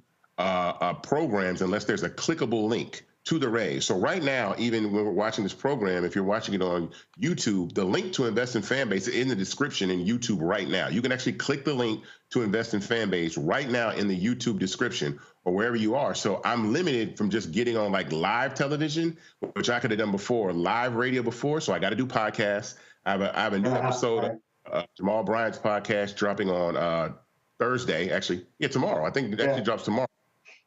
programs unless there's a clickable link. to the raise. So right now, even when we're watching this program, if you're watching it on YouTube, the link to invest in Fanbase is in the description in YouTube right now. You can actually click the link to invest in Fanbase right now in the YouTube description or wherever you are. So I'm limited from just getting on like live television, which I could have done before, live radio before. So I got to do podcasts. I have a new episode of Jamal Bryant's podcast dropping on Thursday, actually. Yeah, tomorrow. I think it actually drops tomorrow.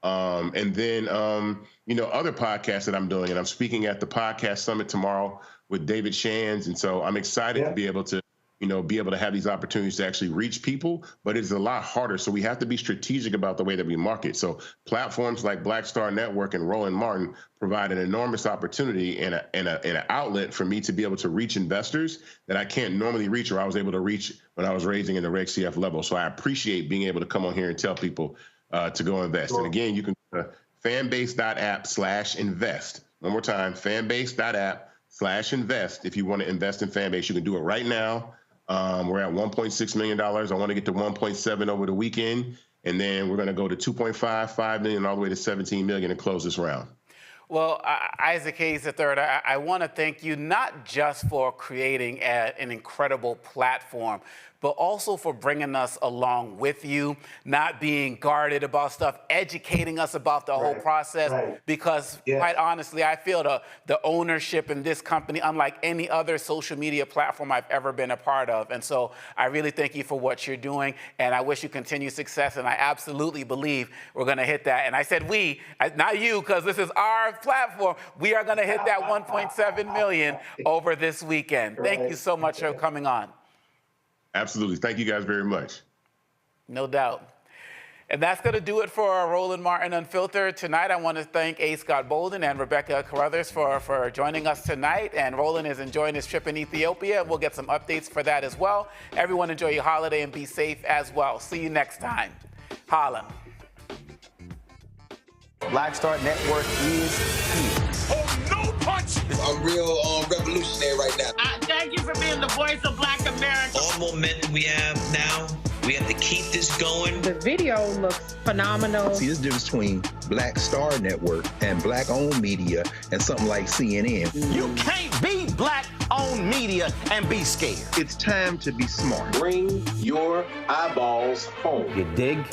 And then, other podcasts that I'm doing, and I'm speaking at the podcast summit tomorrow with David Shands. And so I'm excited to be able to, have these opportunities to actually reach people, but it's a lot harder. So we have to be strategic about the way that we market. So platforms like Black Star Network and Roland Martin provide an enormous opportunity and an outlet for me to be able to reach investors that I can't normally reach, or I was able to reach when I was raising in the Reg CF level. So I appreciate being able to come on here and tell people to go invest. Sure. And again, you can fanbase.app/invest. One more time, fanbase.app/invest. If you want to invest in Fanbase, you can do it right now. We're at $1.6 million. I want to get to 1.7 over the weekend. And then we're going to go to 2.55 million all the way to 17 million and close this round. Well, Isaac Hayes III, I want to thank you not just for creating an incredible platform, but also for bringing us along with you, not being guarded about stuff, educating us about the whole process. Because quite honestly, I feel the ownership in this company, unlike any other social media platform I've ever been a part of. And so I really thank you for what you're doing, and I wish you continued success. And I absolutely believe we're going to hit that. And I said we, not you, because this is our platform. We are going to hit that 1.7 million over this weekend. Thank you so much for coming on. Absolutely. Thank you guys very much. No doubt. And that's going to do it for Roland Martin Unfiltered tonight. I want to thank A. Scott Bolden and Rebecca Carruthers for joining us tonight. And Roland is enjoying his trip in Ethiopia. We'll get some updates for that as well. Everyone enjoy your holiday and be safe as well. See you next time. Holla. Black Star Network is here. Oh, no punch! I'm real revolutionary right now. Thank you for being the voice of Black America. All momentum we have now, we have to keep this going. The video looks phenomenal. See, there's a difference between Black Star Network and Black-owned media and something like CNN. You can't be Black-owned media and be scared. It's time to be smart. Bring your eyeballs home. You dig?